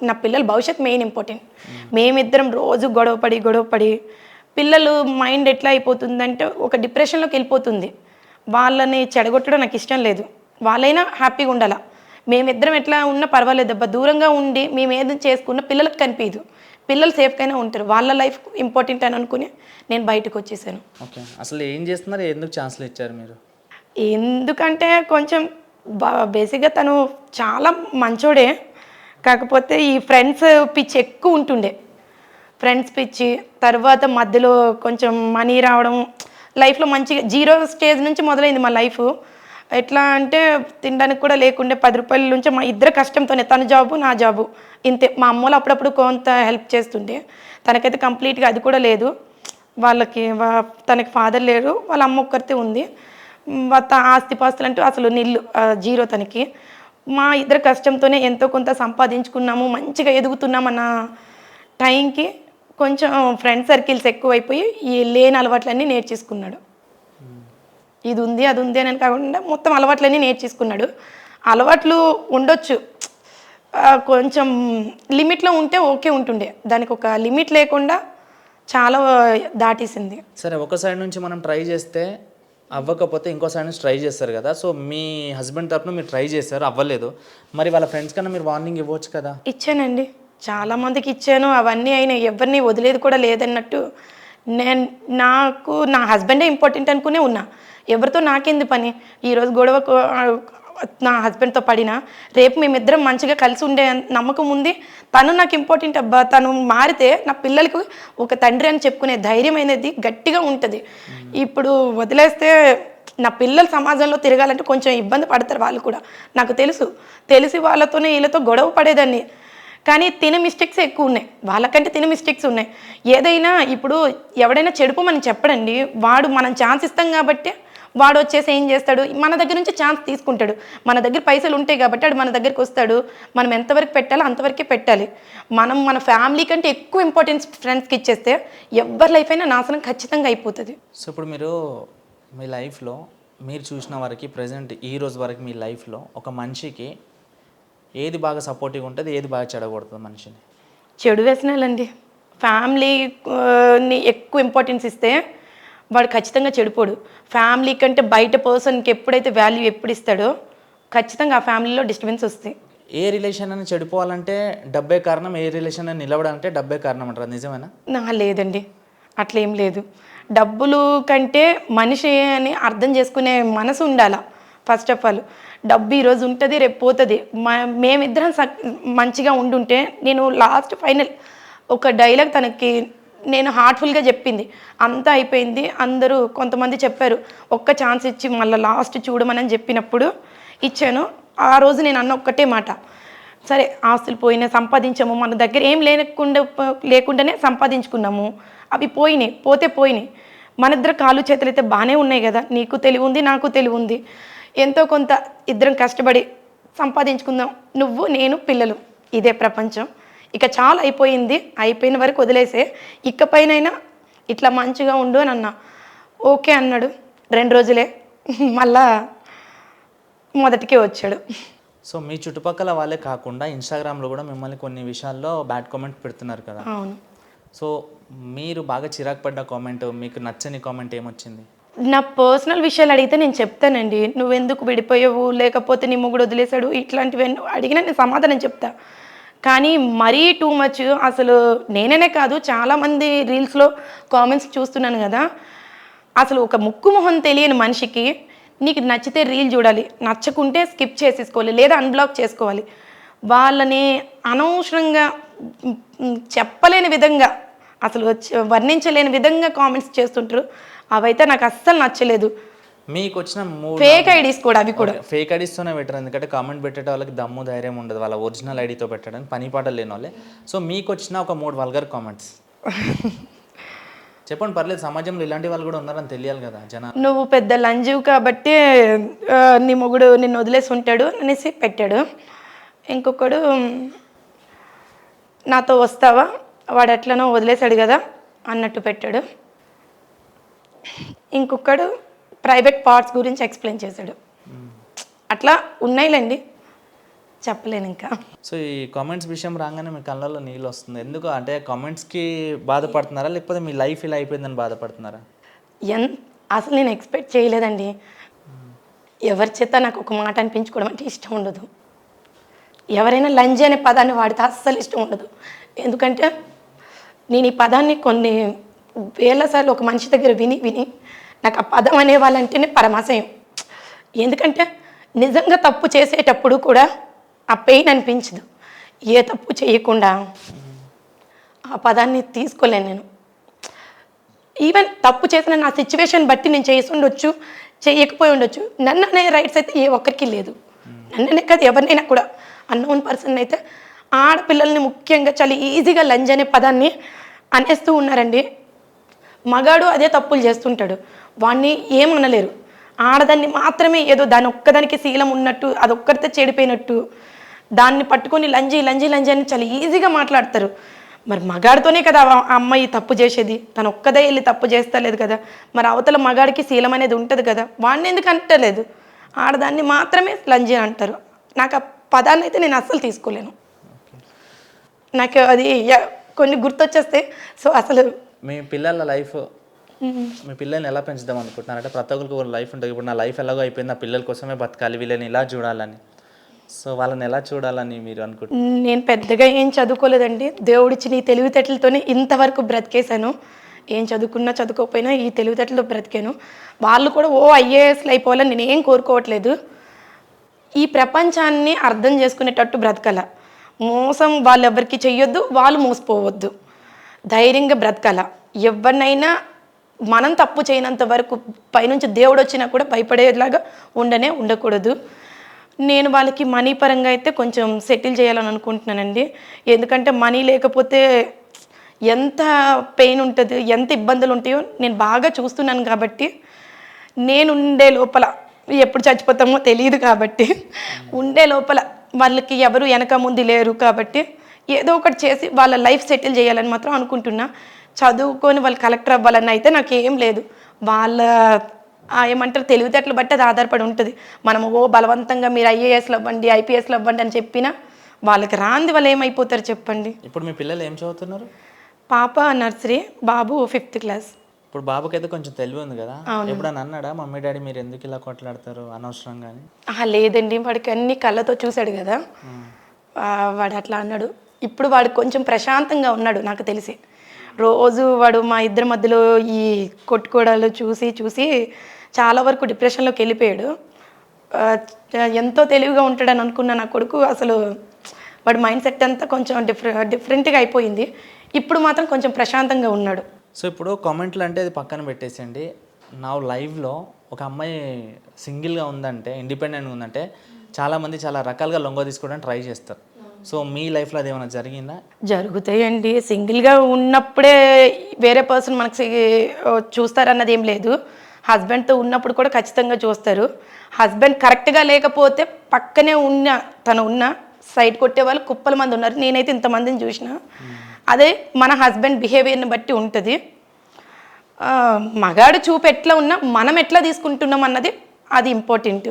నా పిల్లల భవిష్యత్ మెయిన్ ఇంపార్టెంట్. మేమిద్దరం రోజు గొడవపడి పిల్లలు మైండ్ ఎట్లా అయిపోతుందంటే ఒక డిప్రెషన్లోకి వెళ్ళిపోతుంది. వాళ్ళని చెడగొట్టడం నాకు ఇష్టం లేదు. వాళ్ళైనా హ్యాపీగా ఉండాలా. మేమిద్దరం ఎట్లా ఉన్నా పర్వాలేదు అబ్బా, దూరంగా ఉండి మేము ఏది చేసుకున్నా పిల్లలకు కనిపించదు. పిల్లలు సేఫ్గానే ఉంటారు, వాళ్ళ లైఫ్ ఇంపార్టెంట్ అని అనుకుని నేను బయటకు వచ్చేసాను. ఓకే. అసలు ఏం చేస్తున్నారు, ఎందుకు ఛాన్సులు ఇచ్చారు మీరు? ఎందుకంటే కొంచెం బేసిక్గా తను చాలా మంచోడే, కాకపోతే ఈ ఫ్రెండ్స్ పిచ్చి ఎక్కువ ఉంటుండే. ఫ్రెండ్స్ పిచ్చి తర్వాత మధ్యలో కొంచెం మనీ రావడం, లైఫ్లో మంచిగా 0 stage నుంచి మొదలైంది మా లైఫ్. ఎట్లా అంటే తినడానికి కూడా లేకుండే 10 రూపాయల నుంచి మా ఇద్దరు కష్టంతోనే, తన జాబు నా జాబు ఇంతే. మా అమ్మలు అప్పుడప్పుడు కొంత హెల్ప్ చేస్తుండే, తనకైతే కంప్లీట్గా అది కూడా లేదు. వాళ్ళకి తనకి ఫాదర్ లేరు, వాళ్ళ అమ్మ ఒక్కరితే ఉంది. ఆస్తిపాస్తులు అంటూ అసలు నిల్లు, 0 తనకి. మా ఇద్దరు కష్టంతోనే ఎంతో కొంత సంపాదించుకున్నాము, మంచిగా ఎదుగుతున్నామన్న టైంకి కొంచెం ఫ్రెండ్ సర్కిల్స్ ఎక్కువైపోయి ఈ లేని అలవాట్లన్నీ నేర్చేసుకున్నాడు. ఇది ఉంది అది ఉంది అని కాకుండా మొత్తం అలవాట్లన్నీ నేర్చేసుకున్నాడు. అలవాట్లు ఉండొచ్చు, కొంచెం లిమిట్లో ఉంటే ఓకే ఉంటుండే, దానికి ఒక లిమిట్ లేకుండా చాలా దాటేసింది. సరే, ఒక సైడ్ నుంచి మనం ట్రై చేస్తే అవ్వకపోతే ఇంకో సైడ్ నుంచి ట్రై చేస్తారు కదా. సో మీ హస్బెండ్ తరపున మీరు ట్రై చేస్తారు, అవ్వలేదు. మరి వాళ్ళ ఫ్రెండ్స్ కన్నా మీరు వార్నింగ్ ఇవ్వచ్చు కదా. ఇచ్చానండి, చాలామందికి ఇచ్చాను, అవన్నీ అయినా ఎవరిని వదిలేదు కూడా లేదన్నట్టు. నాకు నా హస్బెండే ఇంపార్టెంట్ అనుకునే ఉన్నా. ఎవరితో నాకేంది పని? ఈరోజు గొడవ నా హస్బెండ్తో పడినా రేపు మేమిద్దరం మంచిగా కలిసి ఉండే నమ్మకం ఉంది. తను నాకు ఇంపార్టెంట్ అబ్బా, తను మారితే నా పిల్లలకు ఒక తండ్రి అని చెప్పుకునే ధైర్యం అనేది గట్టిగా ఉంటుంది. ఇప్పుడు వదిలేస్తే నా పిల్లలు సమాజంలో తిరగాలంటే కొంచెం ఇబ్బంది పడతారు వాళ్ళు కూడా, నాకు తెలిసి వాళ్ళతోనే వీళ్ళతో గొడవ పడేదాన్ని. కానీ తినే మిస్టేక్స్ ఎక్కువ ఉన్నాయి, వాళ్ళకంటే తినే మిస్టేక్స్ ఉన్నాయి. ఏదైనా ఇప్పుడు ఎవడైనా చెడుపోమని చెప్పడండి, వాడు మనం ఛాన్స్ ఇస్తాం కాబట్టి వాడు వచ్చేసి ఏం చేస్తాడు, మన దగ్గర నుంచి ఛాన్స్ తీసుకుంటాడు. మన దగ్గర పైసలు ఉంటాయి కాబట్టి వాడు మన దగ్గరికి వస్తాడు. మనం ఎంతవరకు పెట్టాలో అంతవరకే పెట్టాలి. మన ఫ్యామిలీ కంటే ఎక్కువ ఇంపార్టెన్స్ ఫ్రెండ్స్కి ఇచ్చేస్తే ఎవరి లైఫ్ అయినా నాశనం ఖచ్చితంగా అయిపోతుంది. సో ఇప్పుడు మీరు మీ లైఫ్లో మీరు చూసిన వరకు ప్రజెంట్ ఈ రోజు వరకు మీ లైఫ్లో ఒక మనిషికి ఏది బాగా సపోర్టివ్గా ఉంటుంది, ఏది బాగా చెడగొడుతుంది మనిషిని? చెడు వ్యసనాలండి. ఫ్యామిలీని ఎక్కువ ఇంపార్టెన్స్ ఇస్తే వాడు ఖచ్చితంగా చెడిపోడు. ఫ్యామిలీ కంటే బయట పర్సన్కి ఎప్పుడైతే వాల్యూ ఎప్పుడు ఇస్తాడో ఖచ్చితంగా ఆ ఫ్యామిలీలో డిస్టర్బెన్స్ వస్తాయి. ఏ రిలేషన్ అని చెడిపోవాలంటే డబ్బే కారణం, ఏ రిలేషన్ అని నిలవడాలంటే డబ్బే కారణం అంటారు, నిజమేనా? లేదండి, అట్లేం లేదు. డబ్బులు కంటే మనిషి అని అర్థం చేసుకునే మనసు ఉండాలా. ఫస్ట్ ఆఫ్ ఆల్ డబ్బు ఈరోజు ఉంటుంది, రేపు పోతుంది. మేమిద్దరం మంచిగా ఉండుంటే, నేను లాస్ట్ ఫైనల్ ఒక డైలాగ్ తనకి నేను హార్ట్ఫుల్గా చెప్పింది అంతా అయిపోయింది. అందరూ కొంతమంది చెప్పారు ఒక్క ఛాన్స్ ఇచ్చి మళ్ళీ లాస్ట్ చూడమని చెప్పినప్పుడు ఇచ్చాను. ఆ రోజు నేను అన్న ఒక్కటే మాట, సరే ఆస్తులు పోయినా సంపాదించాము, మన దగ్గర ఏం లేకుండానే సంపాదించుకున్నాము, అవి పోయినాయి. మన ఇద్దరు కాళ్ళు చేతులు అయితే బాగానే ఉన్నాయి కదా, నీకు తెలివి ఉంది నాకు తెలివి ఉంది, ఎంతో కొంత ఇద్దరం కష్టపడి సంపాదించుకుందాం, నువ్వు నేను పిల్లలు, ఇదే ప్రపంచం, ఇక చాలా అయిపోయిన వరకు వదిలేసే, ఇకపైనైనా ఇట్లా మంచిగా ఉండు అని అన్నా. ఓకే అన్నాడు. 2 రోజులే మళ్ళా మొదటికే వచ్చాడు. సో మీ చుట్టుపక్కల వాళ్ళే కాకుండా ఇన్స్టాగ్రామ్లో కూడా మిమ్మల్ని కొన్ని విషయాల్లో బ్యాడ్ కామెంట్ పెడుతున్నారు కదా. అవును. సో మీరు బాగా చిరాకు పడ్డ కామెంట్, మీకు నచ్చని కామెంట్ ఏమొచ్చింది? నా పర్సనల్ విషయాలు అడిగితే నేను చెప్తానండి, నువ్వెందుకు విడిపోయావు, లేకపోతే నీ మొగుడు వదిలేశాడు, ఇట్లాంటివి అడిగినా నేను సమాధానం చెప్తా. కానీ మరీ టూ మచ్, అసలు నేనే కాదు చాలామంది రీల్స్లో కామెంట్స్ చూస్తున్నాను కదా, అసలు ఒక ముక్కు మొహం తెలియని మనిషికి నీకు నచ్చితే రీల్ చూడాలి, నచ్చకుంటే స్కిప్ చేసేసుకోవాలి లేదా అన్బ్లాక్ చేసుకోవాలి. వాళ్ళని అనవసరంగా చెప్పలేని విధంగా, అసలు వర్ణించలేని విధంగా కామెంట్స్ చేస్తుంటారు. అవైతే నాకు అస్సలు నచ్చలేదు. మీకు వచ్చిన ఫేక్ ఐడీస్ కూడా, అవి కూడా ఫేక్ ఐడీస్తోనే పెట్టారు. ఎందుకంటే కామెంట్ పెట్టే వాళ్ళకి దమ్ము ధైర్యం ఉండదు వాళ్ళ ఒరిజినల్ ఐడితో పెట్టడానికి, పని పాటలు లేని వాళ్ళే. సో మీకు వచ్చిన ఒక 3 వల్గర్ కామెంట్స్ చెప్పండి, పర్లేదు, సమాజంలో ఇలాంటి వాళ్ళు కూడా ఉన్నారని తెలియాలి కదా జనాలు. నువ్వు పెద్ద లంజువు కాబట్టి నీ మొగుడు నిన్ను వదిలేసి ఉంటాడు అనేసి పెట్టాడు. ఇంకొకడు, నాతో వస్తావా, వాడు ఎట్లనో వదిలేశాడు కదా అన్నట్టు పెట్టాడు. ఇంకొకడు ప్రైవేట్ పార్ట్స్ గురించి ఎక్స్ప్లెయిన్ చేశాడు. అట్లా ఉన్నాయిలేండి, చెప్పలేను ఇంకా. సో ఈ కామెంట్స్ విషయం రాగానే మీ కళ్ళల్లో నీళ్ళు వస్తుంది ఎందుకు? అంటే కామెంట్స్కి బాధపడుతున్నారా, లేకపోతే మీ లైఫ్ ఇలా అయిపోయిందని బాధపడుతున్నారా? అసలు నేను ఎక్స్పెక్ట్ చేయలేదండి. ఎవరి చేత నాకు ఒక మాట అనిపించుకోవడం అంటే ఇష్టం ఉండదు. ఎవరైనా లంజ్ అనే పదాన్ని వాడితే అస్సలు ఇష్టం ఉండదు. ఎందుకంటే నేను ఈ పదాన్ని కొన్ని వేల సార్లు ఒక మనిషి దగ్గర విని నాకు ఆ పదం అనే వాళ్ళంటేనే పరమాశయం. ఎందుకంటే నిజంగా తప్పు చేసేటప్పుడు కూడా ఆ పెయిన్ అనిపించదు. ఏ తప్పు చేయకుండా ఆ పదాన్ని తీసుకోలేను నేను. ఈవెన్ తప్పు చేసిన నా సిచ్యువేషన్ బట్టి నేను చేసి ఉండొచ్చు, చేయకపోయి ఉండొచ్చు. నన్ను అనే రైట్స్ అయితే ఏ ఒక్కరికి లేదు. నన్ననే కాదు, ఎవరినైనా కూడా. అన్నోన్ పర్సన్ అయితే ఆడపిల్లల్ని ముఖ్యంగా చాలా ఈజీగా లంజ్ అనే పదాన్ని అనేస్తూ ఉన్నారండి. మగాడు అదే తప్పులు చేస్తుంటాడు, వాడిని ఏమనలేరు. ఆడదాన్ని మాత్రమే ఏదో దాని ఒక్కదానికి శీలం ఉన్నట్టు, అదొక్కరితే చెడిపోయినట్టు దాన్ని పట్టుకొని లంజి అని చాలా ఈజీగా మాట్లాడతారు. మరి మగాడితోనే కదా ఆ అమ్మాయి తప్పు చేసేది, తను ఒక్కదే వెళ్ళి తప్పు చేస్తలేదు కదా, మరి అవతల మగాడికి శీలం అనేది ఉంటుంది కదా, వాడిని ఎందుకు అంటలేదు. ఆడదాన్ని మాత్రమే లంజి అంటారు. నాకు ఆ పదాన్ని అయితే నేను అస్సలు తీసుకోలేను. నాకు అది కొన్ని గుర్తొచ్చేస్తే. సో అసలు మీ పిల్లల లైఫ్, మీ పిల్లల్ని ఎలా పెంచుదాం అనుకుంటున్నారు? అంటే ప్రతి ఒక్కరికి ఒక లైఫ్ ఉంటుంది. ఇప్పుడు నా లైఫ్ ఎలాగో అయిపోయింది, నా పిల్లల కోసమే బతకాలి, వీళ్ళని ఇలా చూడాలని. సో వాళ్ళని ఎలా చూడాలని మీరు అనుకుంటున్నారు? నేను పెద్దగా ఏం చదువుకోలేదండి. దేవుడిచ్చిన ఈ తెలివితేటలతోనే ఇంతవరకు బ్రతికేశాను. ఏం చదువుకున్నా చదువుకోకపోయినా ఈ తెలివితేటలతో బ్రతికాను. వాళ్ళు కూడా ఐఏఎస్లు అయిపోవాలని నేను ఏం కోరుకోవట్లేదు. ఈ ప్రపంచాన్ని అర్థం చేసుకునేటట్టు బ్రతకాల. మోసం వాళ్ళు ఎవరికి చెయ్యొద్దు, వాళ్ళు మోసపోవద్దు. ధైర్యంగా బ్రతకాల. ఎవరినైనా మనం తప్పు చేయనంత వరకు పైనుంచి దేవుడు వచ్చినా కూడా భయపడేలాగా ఉండకూడదు. నేను వాళ్ళకి మనీ పరంగా అయితే కొంచెం సెటిల్ చేయాలని అనుకుంటున్నానండి. ఎందుకంటే మనీ లేకపోతే ఎంత పెయిన్ ఉంటుంది, ఎంత ఇబ్బందులు ఉంటాయో నేను బాగా చూస్తున్నాను. కాబట్టి నేను ఉండే లోపల, ఎప్పుడు చచ్చిపోతామో తెలియదు కాబట్టి ఉండే లోపల వాళ్ళకి ఎవరు వెనక ముందు లేరు కాబట్టి ఏదో ఒకటి చేసి వాళ్ళ లైఫ్ సెటిల్ చేయాలని మాత్రం అనుకుంటున్నా. చదువుకొని వాళ్ళు కలెక్టర్ అవ్వాలని అయితే నాకు ఏం లేదు. వాళ్ళ ఏమంటారు తెలివితేటలు బట్టి అది ఆధారపడి ఉంటుంది. మనము బలవంతంగా మీరు ఐఏఎస్లు అవ్వండి, ఐపీఎస్లు అవ్వండి అని చెప్పినా వాళ్ళకి రాంది వాళ్ళు ఏమైపోతారు చెప్పండి. ఇప్పుడు మీ పిల్లలు ఏం చదువుతున్నారు? పాప నర్సరీ, బాబు 5th క్లాస్. ఇప్పుడు బాబుకి అయితే కొంచెం తెలివి ఉంది కదా, ఎప్పుడన్నా అన్నాడా మమ్మీ డాడీ మీరు ఎందుకు ఇలా కొట్లాడతారు అనవసరంగా? లేదండి, వాడికి అన్ని కళ్ళతో చూశాడు కదా, వాడు అట్లా అన్నాడు. ఇప్పుడు వాడు కొంచెం ప్రశాంతంగా ఉన్నాడు నాకు తెలిసి. రోజు వాడు మా ఇద్దరి మధ్యలో ఈ కొట్టుకోవడాలు చూసి చాలా వరకు డిప్రెషన్లోకి వెళ్ళిపోయాడు. ఎంతో తెలివిగా ఉంటాడని అనుకున్న నా కొడుకు అసలు వాడి మైండ్ సెట్ అంతా కొంచెం డిఫరెంట్గా అయిపోయింది. ఇప్పుడు మాత్రం కొంచెం ప్రశాంతంగా ఉన్నాడు. సో ఇప్పుడు కామెంట్లు అంటే అది పక్కన పెట్టేసండి, నా లైవ్లో ఒక అమ్మాయి సింగిల్గా ఉందంటే, ఇండిపెండెంట్గా ఉందంటే చాలామంది చాలా రకాలుగా లొంగ తీసుకోవడానికి ట్రై చేస్తారు. సో మీ లైఫ్లో అది ఏమైనా జరిగిందా? జరుగుతాయండి. సింగిల్గా ఉన్నప్పుడే వేరే పర్సన్ మనకి చూస్తారన్నది ఏం లేదు. హస్బెండ్తో ఉన్నప్పుడు కూడా ఖచ్చితంగా చూస్తారు. హస్బెండ్ కరెక్ట్గా లేకపోతే పక్కనే తను సైడ్ కొట్టే వాళ్ళు కుప్పల మంది ఉన్నారు. నేనైతే ఇంతమందిని చూసిన. అదే మన హస్బెండ్ బిహేవియర్ని బట్టి ఉంటుంది. మగాడు చూపు ఎట్లా ఉన్నా మనం ఎట్లా తీసుకుంటున్నాం అన్నది అది ఇంపార్టెంట్.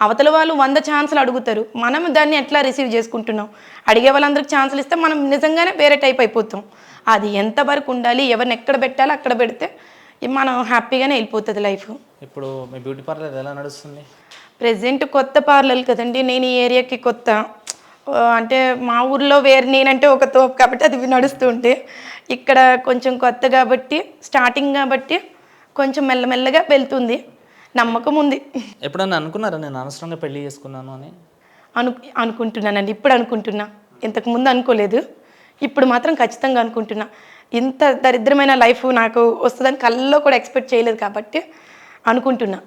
అవతల వాళ్ళు 100 ఛాన్సులు అడుగుతారు, మనం దాన్ని ఎట్లా రిసీవ్ చేసుకుంటున్నాం. అడిగే వాళ్ళందరికి ఛాన్సులు ఇస్తే మనం నిజంగానే వేరే టైప్ అయిపోతాం. అది ఎంతవరకు ఉండాలి, ఎవరిని ఎక్కడ పెట్టాలో అక్కడ పెడితే మనం హ్యాపీగానే వెళ్ళిపోతుంది లైఫ్. ఇప్పుడు మీ బ్యూటీ పార్లర్ ఎలా నడుస్తుంది? ప్రెజెంట్ కొత్త పార్లర్ కదండి, నేను ఈ ఏరియాకి కొత్త. అంటే మా ఊర్లో నేనంటే ఒక తోపు కాబట్టి అది నడుస్తూ ఉంటే, ఇక్కడ కొంచెం కొత్త కాబట్టి స్టార్టింగ్ కాబట్టి కొంచెం మెల్లమెల్లగా వెళ్తుంది. నమ్మకం ఉంది. ఎప్పుడన్నా అనుకున్నారా నేను అనవసరంగా పెళ్లి చేసుకున్నాను అని? అనుకుంటున్నానండి. ఇప్పుడు అనుకుంటున్నా, ఇంతకుముందు అనుకోలేదు. ఇప్పుడు మాత్రం ఖచ్చితంగా అనుకుంటున్నా. ఇంత దరిద్రమైన లైఫ్ నాకు వస్తుందని కళ్ళలో కూడా ఎక్స్పెక్ట్ చేయలేదు కాబట్టి అనుకుంటున్నా.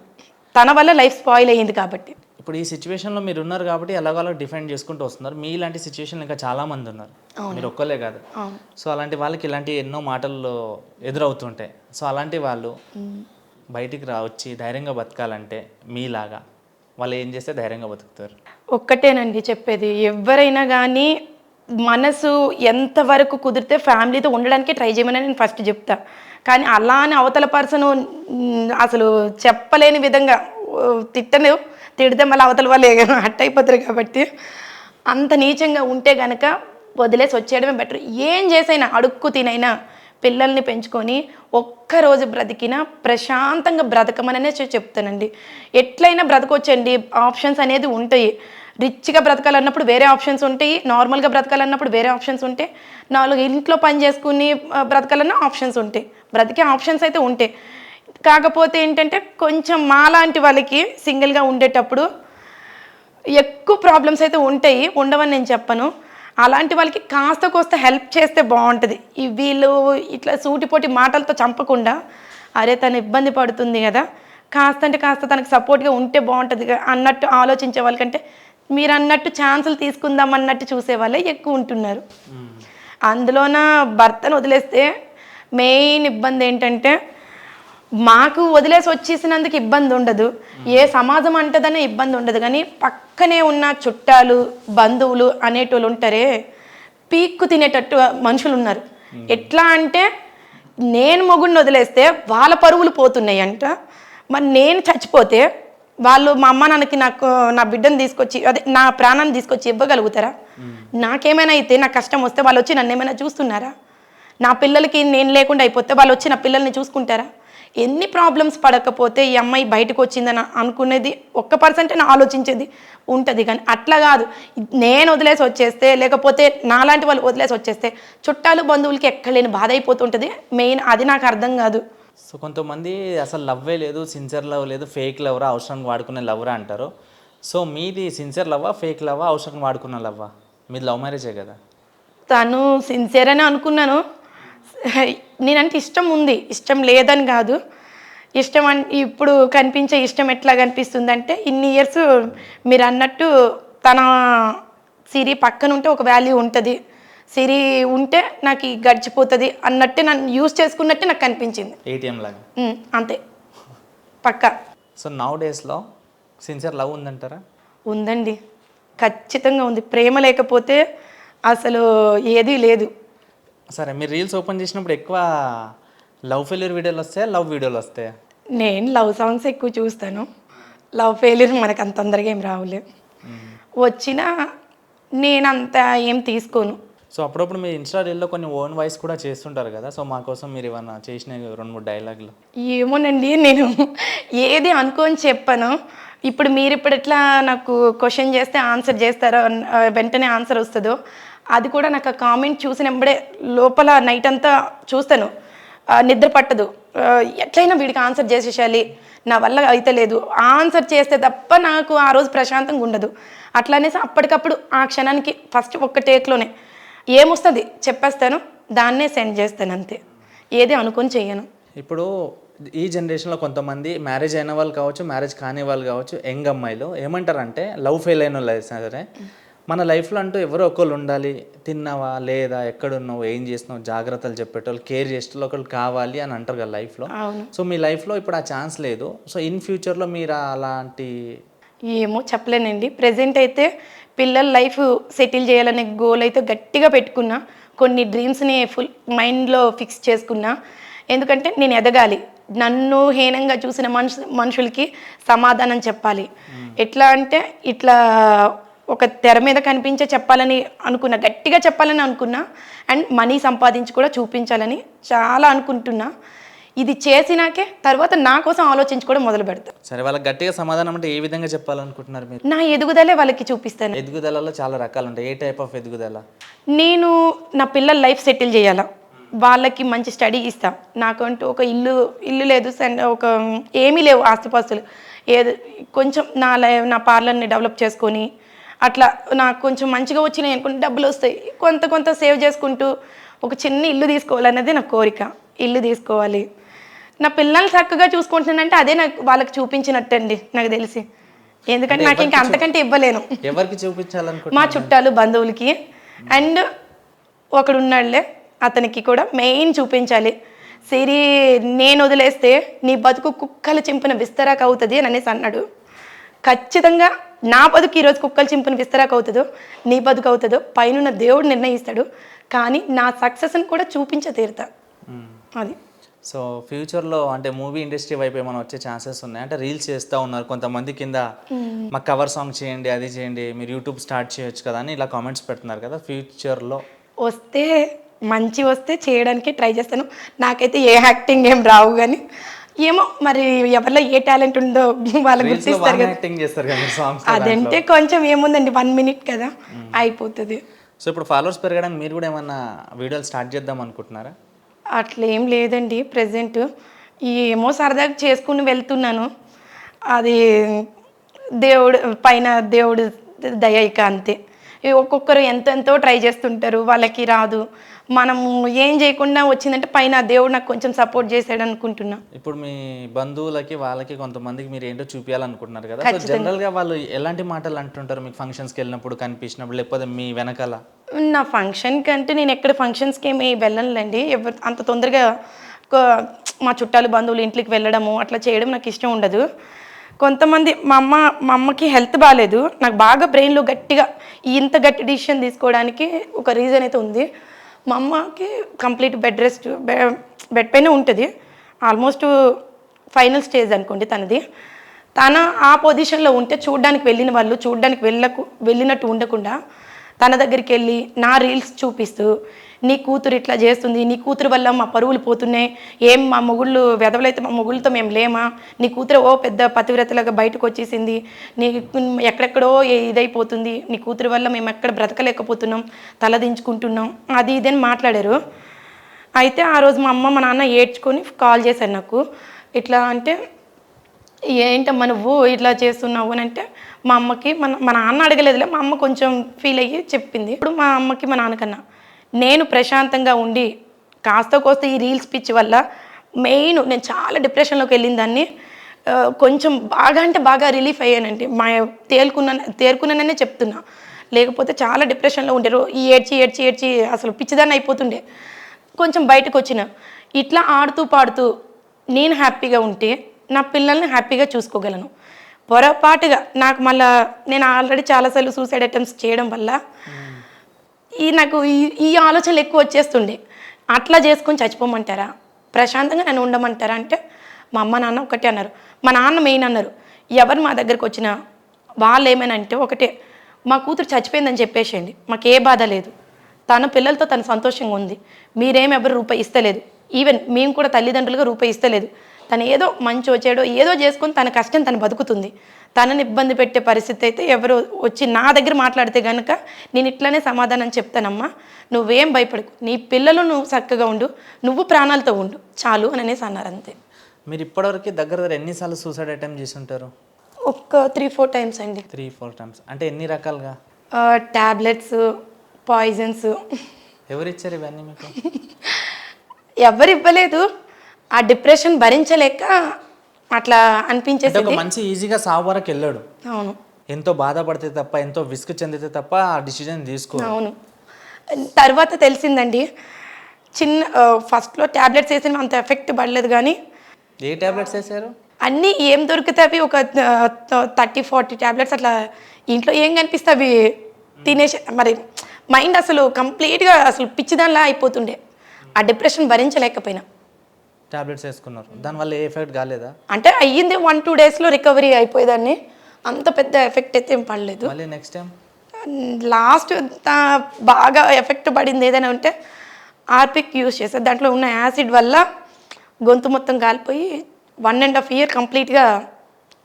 తన వల్ల లైఫ్ స్పాయిల్ అయ్యింది కాబట్టి. ఇప్పుడు ఈ సిచ్యువేషన్లో మీరు ఉన్నారు కాబట్టి ఎలాగోలా డిఫెండ్ చేసుకుంటూ వస్తున్నారు. మీ ఇలాంటి సిచ్యువేషన్లు ఇంకా చాలామంది ఉన్నారు, మీరు ఒక్కలే కాదు. సో అలాంటి వాళ్ళకి ఇలాంటి ఎన్నో మాటలు ఎదురవుతుంటాయి. సో అలాంటి వాళ్ళు బయటికి వచ్చి ధైర్యంగా బతకాలంటే మీలాగా వాళ్ళు ఏం చేస్తే ధైర్యంగా బతుకుతారు? ఒక్కటేనండి చెప్పేది, ఎవరైనా కానీ మనసు ఎంతవరకు కుదిరితే ఫ్యామిలీతో ఉండడానికి ట్రై చేయమని నేను ఫస్ట్ చెప్తా. కానీ అలా అని అవతల పర్సన్ అసలు చెప్పలేని విధంగా తిడితే మళ్ళీ అవతల వాళ్ళు హట్ అయిపోతారు కాబట్టి అంత నీచంగా ఉంటే కనుక వదిలేసి వచ్చేయడమే బెటర్. ఏం చేసైనా అడుక్కు తినైనా పిల్లల్ని పెంచుకొని ఒక్కరోజు బ్రతికినా ప్రశాంతంగా బ్రతకమనే చెప్తానండి. ఎట్లయినా బ్రతకొచ్చండి, ఆప్షన్స్ అనేది ఉంటాయి. రిచ్గా బ్రతకాలన్నప్పుడు వేరే ఆప్షన్స్ ఉంటాయి, నార్మల్గా బ్రతకాలన్నప్పుడు వేరే ఆప్షన్స్ ఉంటాయి, 4 ఇంట్లో పని చేసుకుని బ్రతకాలన్న ఆప్షన్స్ ఉంటాయి. బ్రతికే ఆప్షన్స్ అయితే ఉంటాయి. కాకపోతే ఏంటంటే కొంచెం మాలాంటి వాళ్ళకి సింగిల్గా ఉండేటప్పుడు ఎక్కువ ప్రాబ్లమ్స్ అయితే ఉంటాయి, ఉండవని నేను చెప్పను. అలాంటి వాళ్ళకి కాస్త కోస్త హెల్ప్ చేస్తే బాగుంటుంది. వీళ్ళు ఇట్లా సూటిపోటి మాటలతో చంపకుండా, అరే తను ఇబ్బంది పడుతుంది కదా, కాస్త అంటే కాస్త తనకు సపోర్ట్గా ఉంటే బాగుంటుంది అన్నట్టు ఆలోచించే వాళ్ళకంటే మీరు అన్నట్టు ఛాన్సులు తీసుకుందాం అన్నట్టు చూసే వాళ్ళే ఎక్కువ ఉంటున్నారు. అందులోన భర్తను వదిలేస్తే మెయిన్ ఇబ్బంది ఏంటంటే, మాకు వదిలేసి వచ్చేసినందుకు ఇబ్బంది ఉండదు, ఏ సమాజం అంటదనే ఇబ్బంది ఉండదు. కానీ పక్కనే ఉన్న చుట్టాలు బంధువులు అనేటోళ్ళు ఉంటారే, పీక్కు తినేటట్టు మనుషులు ఉన్నారు. ఎట్లా అంటే నేను మొగుడిని వదిలేస్తే వాళ్ళ పరువులు పోతున్నాయి అంట. మరి నేను చచ్చిపోతే వాళ్ళు మా అమ్మ నాన్నకి నా బిడ్డను తీసుకొచ్చి అదే నా ప్రాణాన్ని తీసుకొచ్చి ఇవ్వగలుగుతారా? నాకేమైనా అయితే నా కష్టం వస్తే వాళ్ళు వచ్చి నన్ను ఏమైనా చూస్తున్నారా? నా పిల్లలకి నేను లేకుండా అయిపోతే వాళ్ళు వచ్చి నా పిల్లల్ని చూసుకుంటారా? ఎన్ని ప్రాబ్లమ్స్ పడకపోతే ఈ అమ్మాయి బయటకు వచ్చిందని అనుకునేది 1% ఆలోచించేది ఉంటుంది. కానీ అట్లా కాదు, నేను వదిలేసి వచ్చేస్తే లేకపోతే నాలాంటి వాళ్ళు వదిలేసి వచ్చేస్తే చుట్టాలు బంధువులకి ఎక్కలేని బాధ అయిపోతుంటుంది. మెయిన్ అది నాకు అర్థం కాదు. సో కొంతమంది అసలు లవ్వే లేదు, సిన్సియర్ లవ్ లేదు, ఫేక్ లవ్రా, అవసరానికి వాడుకునే లవ్రా అంటారు. సో మీది సిన్సియర్ లవ్వా, ఫేక్ లవ్వా, అవసరానికి వాడుకున్న లవ్వా? మీది లవ్ మ్యారేజే కదా? తను సిన్సియర్ అని అనుకున్నాను. నేనంటే ఇష్టం ఉంది, ఇష్టం లేదని కాదు. ఇష్టం ఇప్పుడు కనిపించే ఇష్టం ఎట్లా కనిపిస్తుందంటే, ఇన్ని ఇయర్స్ మీరు అన్నట్టు తన సిరి పక్కన ఉంటే ఒక వాల్యూ ఉంటుంది, సిరి ఉంటే నాకు గడిచిపోతుంది అన్నట్టే నన్ను యూజ్ చేసుకున్నట్టే నాకు కనిపించింది. ఏటీఎం లాగా అంతే పక్కా. సో నౌ డేస్లో సిన్సియర్ లవ్ ఉందంటారా? ఉందండి, ఖచ్చితంగా ఉంది. ప్రేమ లేకపోతే అసలు ఏదీ లేదు. సరే, మీరు రీల్స్ ఓపెన్ చేసినప్పుడు ఎక్కువ లవ్ ఫెయిల్యూర్ వీడియోలు వస్తాయా, లవ్ వీడియోలు వస్తాయా? నేను లవ్ సాంగ్స్ ఎక్కువ చూస్తాను. లవ్ ఫెయిల్యూర్ మనకు అంత తొందరగా ఏం రావులే, వచ్చినా నేనంత ఏం తీసుకోను. సో అప్పుడప్పుడు మీరు ఇన్స్టా రీల్లో కొన్ని ఓన్ వాయిస్ కూడా చేస్తుంటారు కదా, సో మా కోసం మీరు ఏమన్నా చేసిన 2-3 డైలాగులు? ఏమోనండి, నేను ఏది అనుకోని చెప్పాను. ఇప్పుడు ఎట్లా నాకు క్వశ్చన్ చేస్తే ఆన్సర్ చేస్తారో, వెంటనే ఆన్సర్ వస్తుందో, అది కూడా నాకు ఆ కామెంట్ చూసినప్పుడే లోపల నైట్ అంతా చూస్తాను, నిద్ర పట్టదు. ఎట్లయినా వీడికి ఆన్సర్ చేసేసాలి, నా వల్ల అయితే లేదు, ఆన్సర్ చేస్తే తప్ప నాకు ఆ రోజు ప్రశాంతంగా ఉండదు. అట్లా అనేసి అప్పటికప్పుడు ఆ క్షణానికి ఫస్ట్ ఒక్క టేక్లోనే ఏమొస్తుంది చెప్పేస్తాను, దాన్నే సెండ్ చేస్తాను అంతే, ఏది అనుకొని చెయ్యను. ఇప్పుడు ఈ జనరేషన్లో కొంతమంది మ్యారేజ్ అయిన వాళ్ళు కావచ్చు, మ్యారేజ్ కాని వాళ్ళు కావచ్చు, యంగ్ అమ్మాయిలు ఏమంటారంటే లవ్ ఫెయిల్ అయిన వాళ్ళు అయినా సరే మన లైఫ్లో అంటూ ఎవరో ఒకళ్ళు ఉండాలి, తిన్నావా లేదా, ఎక్కడున్నావు, ఏం చేస్తున్నావు, జాగ్రత్తలు చెప్పేటోళ్ళు, కేర్ చేసేటోళ్ళు ఒకళ్ళు కావాలి అని అంటారు కదా లైఫ్లో. అవును. సో మీ లైఫ్లో ఇప్పుడు ఆ ఛాన్స్ లేదు. సో ఇన్ ఫ్యూచర్లో మీరు అలాంటి ఏమో చెప్పలేనండి. ప్రజెంట్ అయితే పిల్లల లైఫ్ సెటిల్ చేయాలనే గోల్ అయితే గట్టిగా పెట్టుకున్నా. కొన్ని డ్రీమ్స్ని ఫుల్ మైండ్లో ఫిక్స్ చేసుకున్నా. ఎందుకంటే నేను ఎదగాలి, నన్ను హీనంగా చూసిన మనుషులకి సమాధానం చెప్పాలి. ఎట్లా అంటే ఇట్లా ఒక తెర మీద కనిపించే చెప్పాలని అనుకున్నా, గట్టిగా చెప్పాలని అనుకున్నా. అండ్ మనీ సంపాదించి కూడా చూపించాలని చాలా అనుకుంటున్నా. ఇది చేసినాకే తర్వాత నా కోసం ఆలోచించుకోవడం మొదలు పెడతా. సరే, వాళ్ళకి గట్టిగా సమాధానం అంటే ఏ విధంగా చెప్పాలనుకుంటున్నారు మీరు? నా ఎదుగుదలే వాళ్ళకి చూపిస్తాను. ఎదుగుదలలో చాలా రకాలు ఉంటాయి. ఏ టైప్ ఆఫ్ ఎదుగుదల? నేను నా పిల్లల లైఫ్ సెటిల్ చేయాలా, వాళ్ళకి మంచి స్టడీ ఇస్తా. నాకంటూ ఒక ఇల్లు లేదు, ఒక ఏమీ లేవు ఆస్తిపాస్తులు. ఏదో కొంచెం నా పార్లర్ని డెవలప్ చేసుకొని అట్లా నాకు కొంచెం మంచిగా వచ్చినాయి అనుకుంటే డబ్బులు వస్తాయి, కొంత సేవ్ చేసుకుంటూ ఒక చిన్న ఇల్లు తీసుకోవాలన్నది నా కోరిక. ఇల్లు తీసుకోవాలి, నా పిల్లల్ని చక్కగా చూసుకుంటున్నానంటే అదే నాకు వాళ్ళకి చూపించినట్టండి నాకు తెలిసి. ఎందుకంటే నాకు ఇంకా అంతకంటే ఇవ్వలేను. ఎవరికి చూపించాలనుకుంటున్నారు? మా చుట్టాలు, బంధువులకి. అండ్ ఒకడున్నాడులే, అతనికి కూడా మెయిన్ చూపించాలి. సిరి నేను వదిలేస్తే నీ బతుకు కుక్కలు చింపిన విస్తరాకు అవుతుంది అని అనేసి అన్నాడు. ఖచ్చితంగా నా బతుకు ఈరోజు కుక్కలు చింపిన విస్తరాకు అవుతుందో నీ బతుకు అవుతుందో పైన దేవుడు నిర్ణయిస్తాడు. కానీ నా సక్సెస్ని కూడా తీరుతా. అది. సో ఫ్యూచర్లో అంటే మూవీ ఇండస్ట్రీ వైపు ఏమైనా వచ్చే ఛాన్సెస్ ఉన్నాయి? అంటే రీల్స్ చేస్తూ ఉన్నారు కొంతమంది, కింద మాకు కవర్ సాంగ్ చేయండి, అది చేయండి, మీరు యూట్యూబ్ స్టార్ట్ చేయొచ్చు కదా అని ఇలా కామెంట్స్ పెడుతున్నారు కదా. ఫ్యూచర్లో వస్తే చేయడానికి ట్రై చేస్తాను. నాకైతే ఏ యాక్టింగ్ ఏం రావు, కానీ ఏమో మరి ఎవరిలో ఏ టాలెంట్ ఉందో వాళ్ళు గుర్తిస్తారు కదా. అదంటే కొంచెం ఏముందండి, 1 minute కదా అయిపోతుంది. సో ఇప్పుడు ఫాలోవర్స్ పెరగడానికి మీరు కూడా ఏమన్నా వీడియోలు స్టార్ట్ చేద్దాం అనుకుంటున్నారా? అట్లా ఏం లేదండి. ప్రజెంట్ ఏమో సరదాగా చేసుకుని వెళ్తున్నాను. అది దేవుడు దయ ఇక అంతే. ఒక్కొక్కరు ఎంతెంతో ట్రై చేస్తుంటారు, వాళ్ళకి రాదు. మనము ఏం చేయకుండా వచ్చిందంటే పైన దేవుడు నాకు కొంచెం సపోర్ట్ చేశాడు అనుకుంటున్నా. ఇప్పుడు మీ బంధువులకి వాళ్ళకి కొంతమందికి మీరు ఏంటో చూపించాలనుకుంటున్నారు కదా. సో జనరల్గా వాళ్ళు ఎలాంటి మాటలు అంటుంటారు మీకు ఫంక్షన్స్కి వెళ్ళినప్పుడు, కనిపించినప్పుడు, లేకపోతే మీ వెనకాల? నా ఫంక్షన్కి అంటే నేను ఎక్కడ ఫంక్షన్స్కి ఏమి వెళ్ళనులేండి. అంత తొందరగా మా చుట్టాలు, బంధువులు ఇంట్లోకి వెళ్ళడము అట్లా చేయడం నాకు ఇష్టం ఉండదు. కొంతమంది మా అమ్మకి హెల్త్ బాగాలేదు. నాకు బాగా బ్రెయిన్లో గట్టిగా ఇంత గట్టి డిసిషన్ తీసుకోవడానికి ఒక రీజన్ అయితే ఉంది. మా అమ్మకి కంప్లీట్ బెడ్ పైన ఉంటుంది. ఆల్మోస్ట్ ఫైనల్ స్టేజ్ అనుకోండి తనది. తన ఆ పొజిషన్లో ఉంటే చూడ్డానికి వెళ్ళిన వాళ్ళు వెళ్ళినట్టు ఉండకుండా తన దగ్గరికి వెళ్ళి నా రీల్స్ చూపిస్తూ, నీ కూతురు ఇట్లా చేస్తుంది, నీ కూతురు వల్ల మా పరువులు పోతున్నాయి, ఏం మా మొగుళ్ళు వెదవలైతే మా మొగుళ్ళతో మేము లేమా, నీ కూతురు పెద్ద పతివ్రతలాగా బయటకు వచ్చేసింది, నీ ఎక్కడెక్కడో ఇదైపోతుంది, నీ కూతురు వల్ల మేము ఎక్కడ బ్రతకలేకపోతున్నాం, తలదించుకుంటున్నాం, అది ఇదని మాట్లాడారు. అయితే ఆ రోజు మా అమ్మ మా నాన్న ఏడ్చుకొని కాల్ చేశారు నాకు. ఇట్లా అంటే ఏంటమ్మా నువ్వు ఇట్లా చేస్తున్నావు అని అంటే మా అమ్మకి మా నాన్న అడగలేదులే, మా అమ్మ కొంచెం ఫీల్ అయ్యి చెప్పింది. ఇప్పుడు మా అమ్మకి మా నాన్నకన్నా నేను ప్రశాంతంగా ఉండి కాస్త కోస్త ఈ రీల్స్ పిచ్చి వల్ల నేను చాలా డిప్రెషన్లోకి వెళ్ళిన దాన్ని కొంచెం బాగా రిలీఫ్ అయ్యానండి. తేరుకున్నాననే చెప్తున్నా. లేకపోతే చాలా డిప్రెషన్లో ఉండేరు, ఈ ఏడ్చి అసలు పిచ్చిదాన్ని అయిపోతుండే. కొంచెం బయటకు వచ్చిన ఇట్లా ఆడుతూ పాడుతూ నేను హ్యాపీగా ఉంటే నా పిల్లల్ని హ్యాపీగా చూసుకోగలను. పొరపాటుగా నాకు నేను ఆల్రెడీ చాలాసార్లు సూసైడ్ అటెంప్ట్స్ చేయడం వల్ల నాకు ఈ ఆలోచనలు ఎక్కువ వచ్చేస్తుండే. అట్లా చేసుకొని చచ్చిపోమంటారా, ప్రశాంతంగా నన్ను ఉండమంటారా అంటే మా అమ్మ నాన్న ఒకటే అన్నారు. మా నాన్న మెయిన్ అన్నారు, ఎవరు మా దగ్గరకు వచ్చినా వాళ్ళు ఏమైనా అంటే ఒకటే, మా కూతురు చచ్చిపోయిందని చెప్పేసేయండి, మాకు ఏ బాధ లేదు, తన పిల్లలతో తను సంతోషంగా ఉంది, మీరేమెవరు రూపాయి ఇస్తలేదు, ఈవెన్ మేము కూడా తల్లిదండ్రులుగా రూపాయి ఇస్తలేదు, తను ఏదో మంచో చెడో ఏదో చేసుకొని తన కష్టం తను బతుకుతుంది, తనని ఇబ్బంది పెట్టే పరిస్థితి అయితే ఎవరు వచ్చి నా దగ్గర మాట్లాడితే కనుక నేను ఇట్లానే సమాధానం చెప్తానమ్మా, నువ్వేం భయపడకు, నీ పిల్లలు నువ్వు చక్కగా ఉండు, నువ్వు ప్రాణాలతో ఉండు చాలు అని అనేసి అన్నారు. అంతే. మీరు ఇప్పటివరకు దగ్గర ఎన్నిసార్లు సూసైడ్ అటెంప్ట్ చేసి ఉంటారు? ఒక 3-4 times అండి. 3-4 times అంటే ఎన్ని రకాలుగా? Tablets, poisons. ఎవరు ఇచ్చారు ఇవన్నీ మీకు? ఎవరు ఇవ్వలేదు. ఆ డిప్రెషన్ భరించలేక అట్లా అంటే ఒక అనిపించేసింది. మంచి ఈజీగా సావు వరకు వెళ్ళాడు. అవును ఎంతో బాధపడితే తప్ప, ఎంతో విసుగు చెందితే తప్ప ఆ డిసిజన్ తీసుకో. అవును. తర్వాత తెలిసిందండి, ఫస్ట్లో ట్యాబ్లెట్స్ వేసిన అంత ఎఫెక్ట్ పడలేదు, కానీ ఏ టాబ్లెట్స్ వేసారు? అన్నీ ఏం దొరికితే అవి ఒక 30-40 ట్యాబ్లెట్స్ అట్లా ఇంట్లో ఏం కనిపిస్తే అవి తినేసి, మరి మైండ్ అసలు కంప్లీట్గా అసలు పిచ్చిదానిలా అయిపోతుండే. ఆ డిప్రెషన్ భరించలేకపోయినా. టాబ్లెట్స్ వేసుకున్నారు, దానివల్ల ఏ ఎఫెక్ట్ కాలేదా? అంటే అయ్యింది 1-2 డేస్లో రికవరీ అయిపోయేదాన్ని. అంత పెద్ద ఎఫెక్ట్ అయితే ఏం పడలేదు. మళ్ళీ నెక్స్ట్ టైం లాస్ట్ బాగా ఎఫెక్ట్ పడింది ఏదైనా ఉంటే ఆర్పిక్ యూజ్ చేశారు. దాంట్లో ఉన్న యాసిడ్ వల్ల గొంతు మొత్తం కాలిపోయి 1.5 year కంప్లీట్గా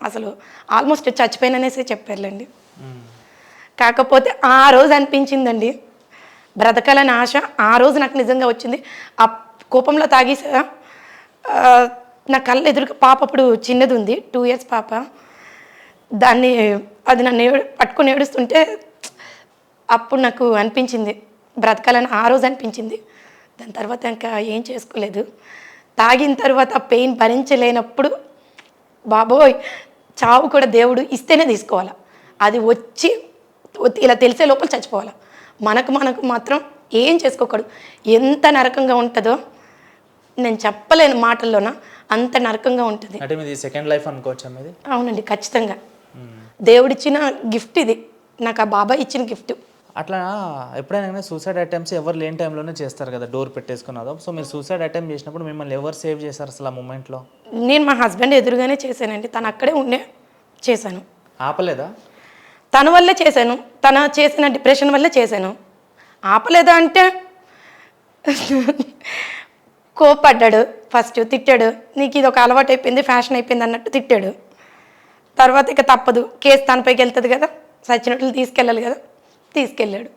అసలు ఆల్మోస్ట్ చచ్చిపోయిననేసి చెప్పారులేండి. కాకపోతే ఆ రోజు అనిపించిందండి, బ్రతకాలని ఆశ ఆ రోజు నాకు నిజంగా వచ్చింది. ఆ కోపంలో తాగేసా. నా కళ్ళ ఎదురుగా పాప అప్పుడు చిన్నది ఉంది, 2 years పాప. అది నన్ను పట్టుకొని ఏడుస్తుంటే అప్పుడు నాకు అనిపించింది బ్రతకాలని, ఆ రోజు అనిపించింది. దాని తర్వాత ఇంకా ఏం చేసుకోలేదు. తాగిన తర్వాత పెయిన్ భరించలేనప్పుడు బాబోయ్ చావు కూడా దేవుడు ఇస్తేనే తీసుకోవాలి. అది వచ్చి ఇలా తెలిసే లోపల చచ్చిపోవాలి. మనకు మాత్రం ఏం చేసుకోకూడదు. ఎంత నరకంగా ఉంటుందో నేను చెప్పలేను మాటల్లోన, అంత నరకంగా ఉంటుంది. అంటే మీది సెకండ్ లైఫ్ అనుకోవచ్చా మీది? అవునండి, ఖచ్చితంగా దేవుడిచ్చిన గిఫ్ట్ ఇది, నాకు ఆ బాబాయ్ ఇచ్చిన గిఫ్ట్. అట్లా ఎప్పుడైనా సూసైడ్ అటెంప్ట్స్ ఎవరు లేని టైంలోనే చేస్తారు కదా, డోర్ పెట్టేసుకున్నదో. సో మీరు సూసైడ్ అటెంప్ట్ చేసినప్పుడు మిమ్మల్ని ఎవరు సేవ్ చేశారు అసలు ఆ మూమెంట్లో? నేను మా హస్బెండ్ ఎదురుగానే చేశానండి. తను అక్కడే ఉండే చేశాను. ఆపలేదా? తన వల్లే చేశాను, తన చేసిన డిప్రెషన్ వల్లే చేశాను. ఆపలేదా అంటే కోపడ్డాడు, ఫస్ట్ తిట్టాడు. నీకు ఇది ఒక అలవాటు అయిపోయింది, ఫ్యాషన్ అయిపోయింది అన్నట్టు తిట్టాడు. తర్వాత ఇక తప్పదు, కేసు తనపైకి వెళ్తుంది కదా, సచ్చినట్లు తీసుకెళ్ళాలి కదా, తీసుకెళ్ళాడు.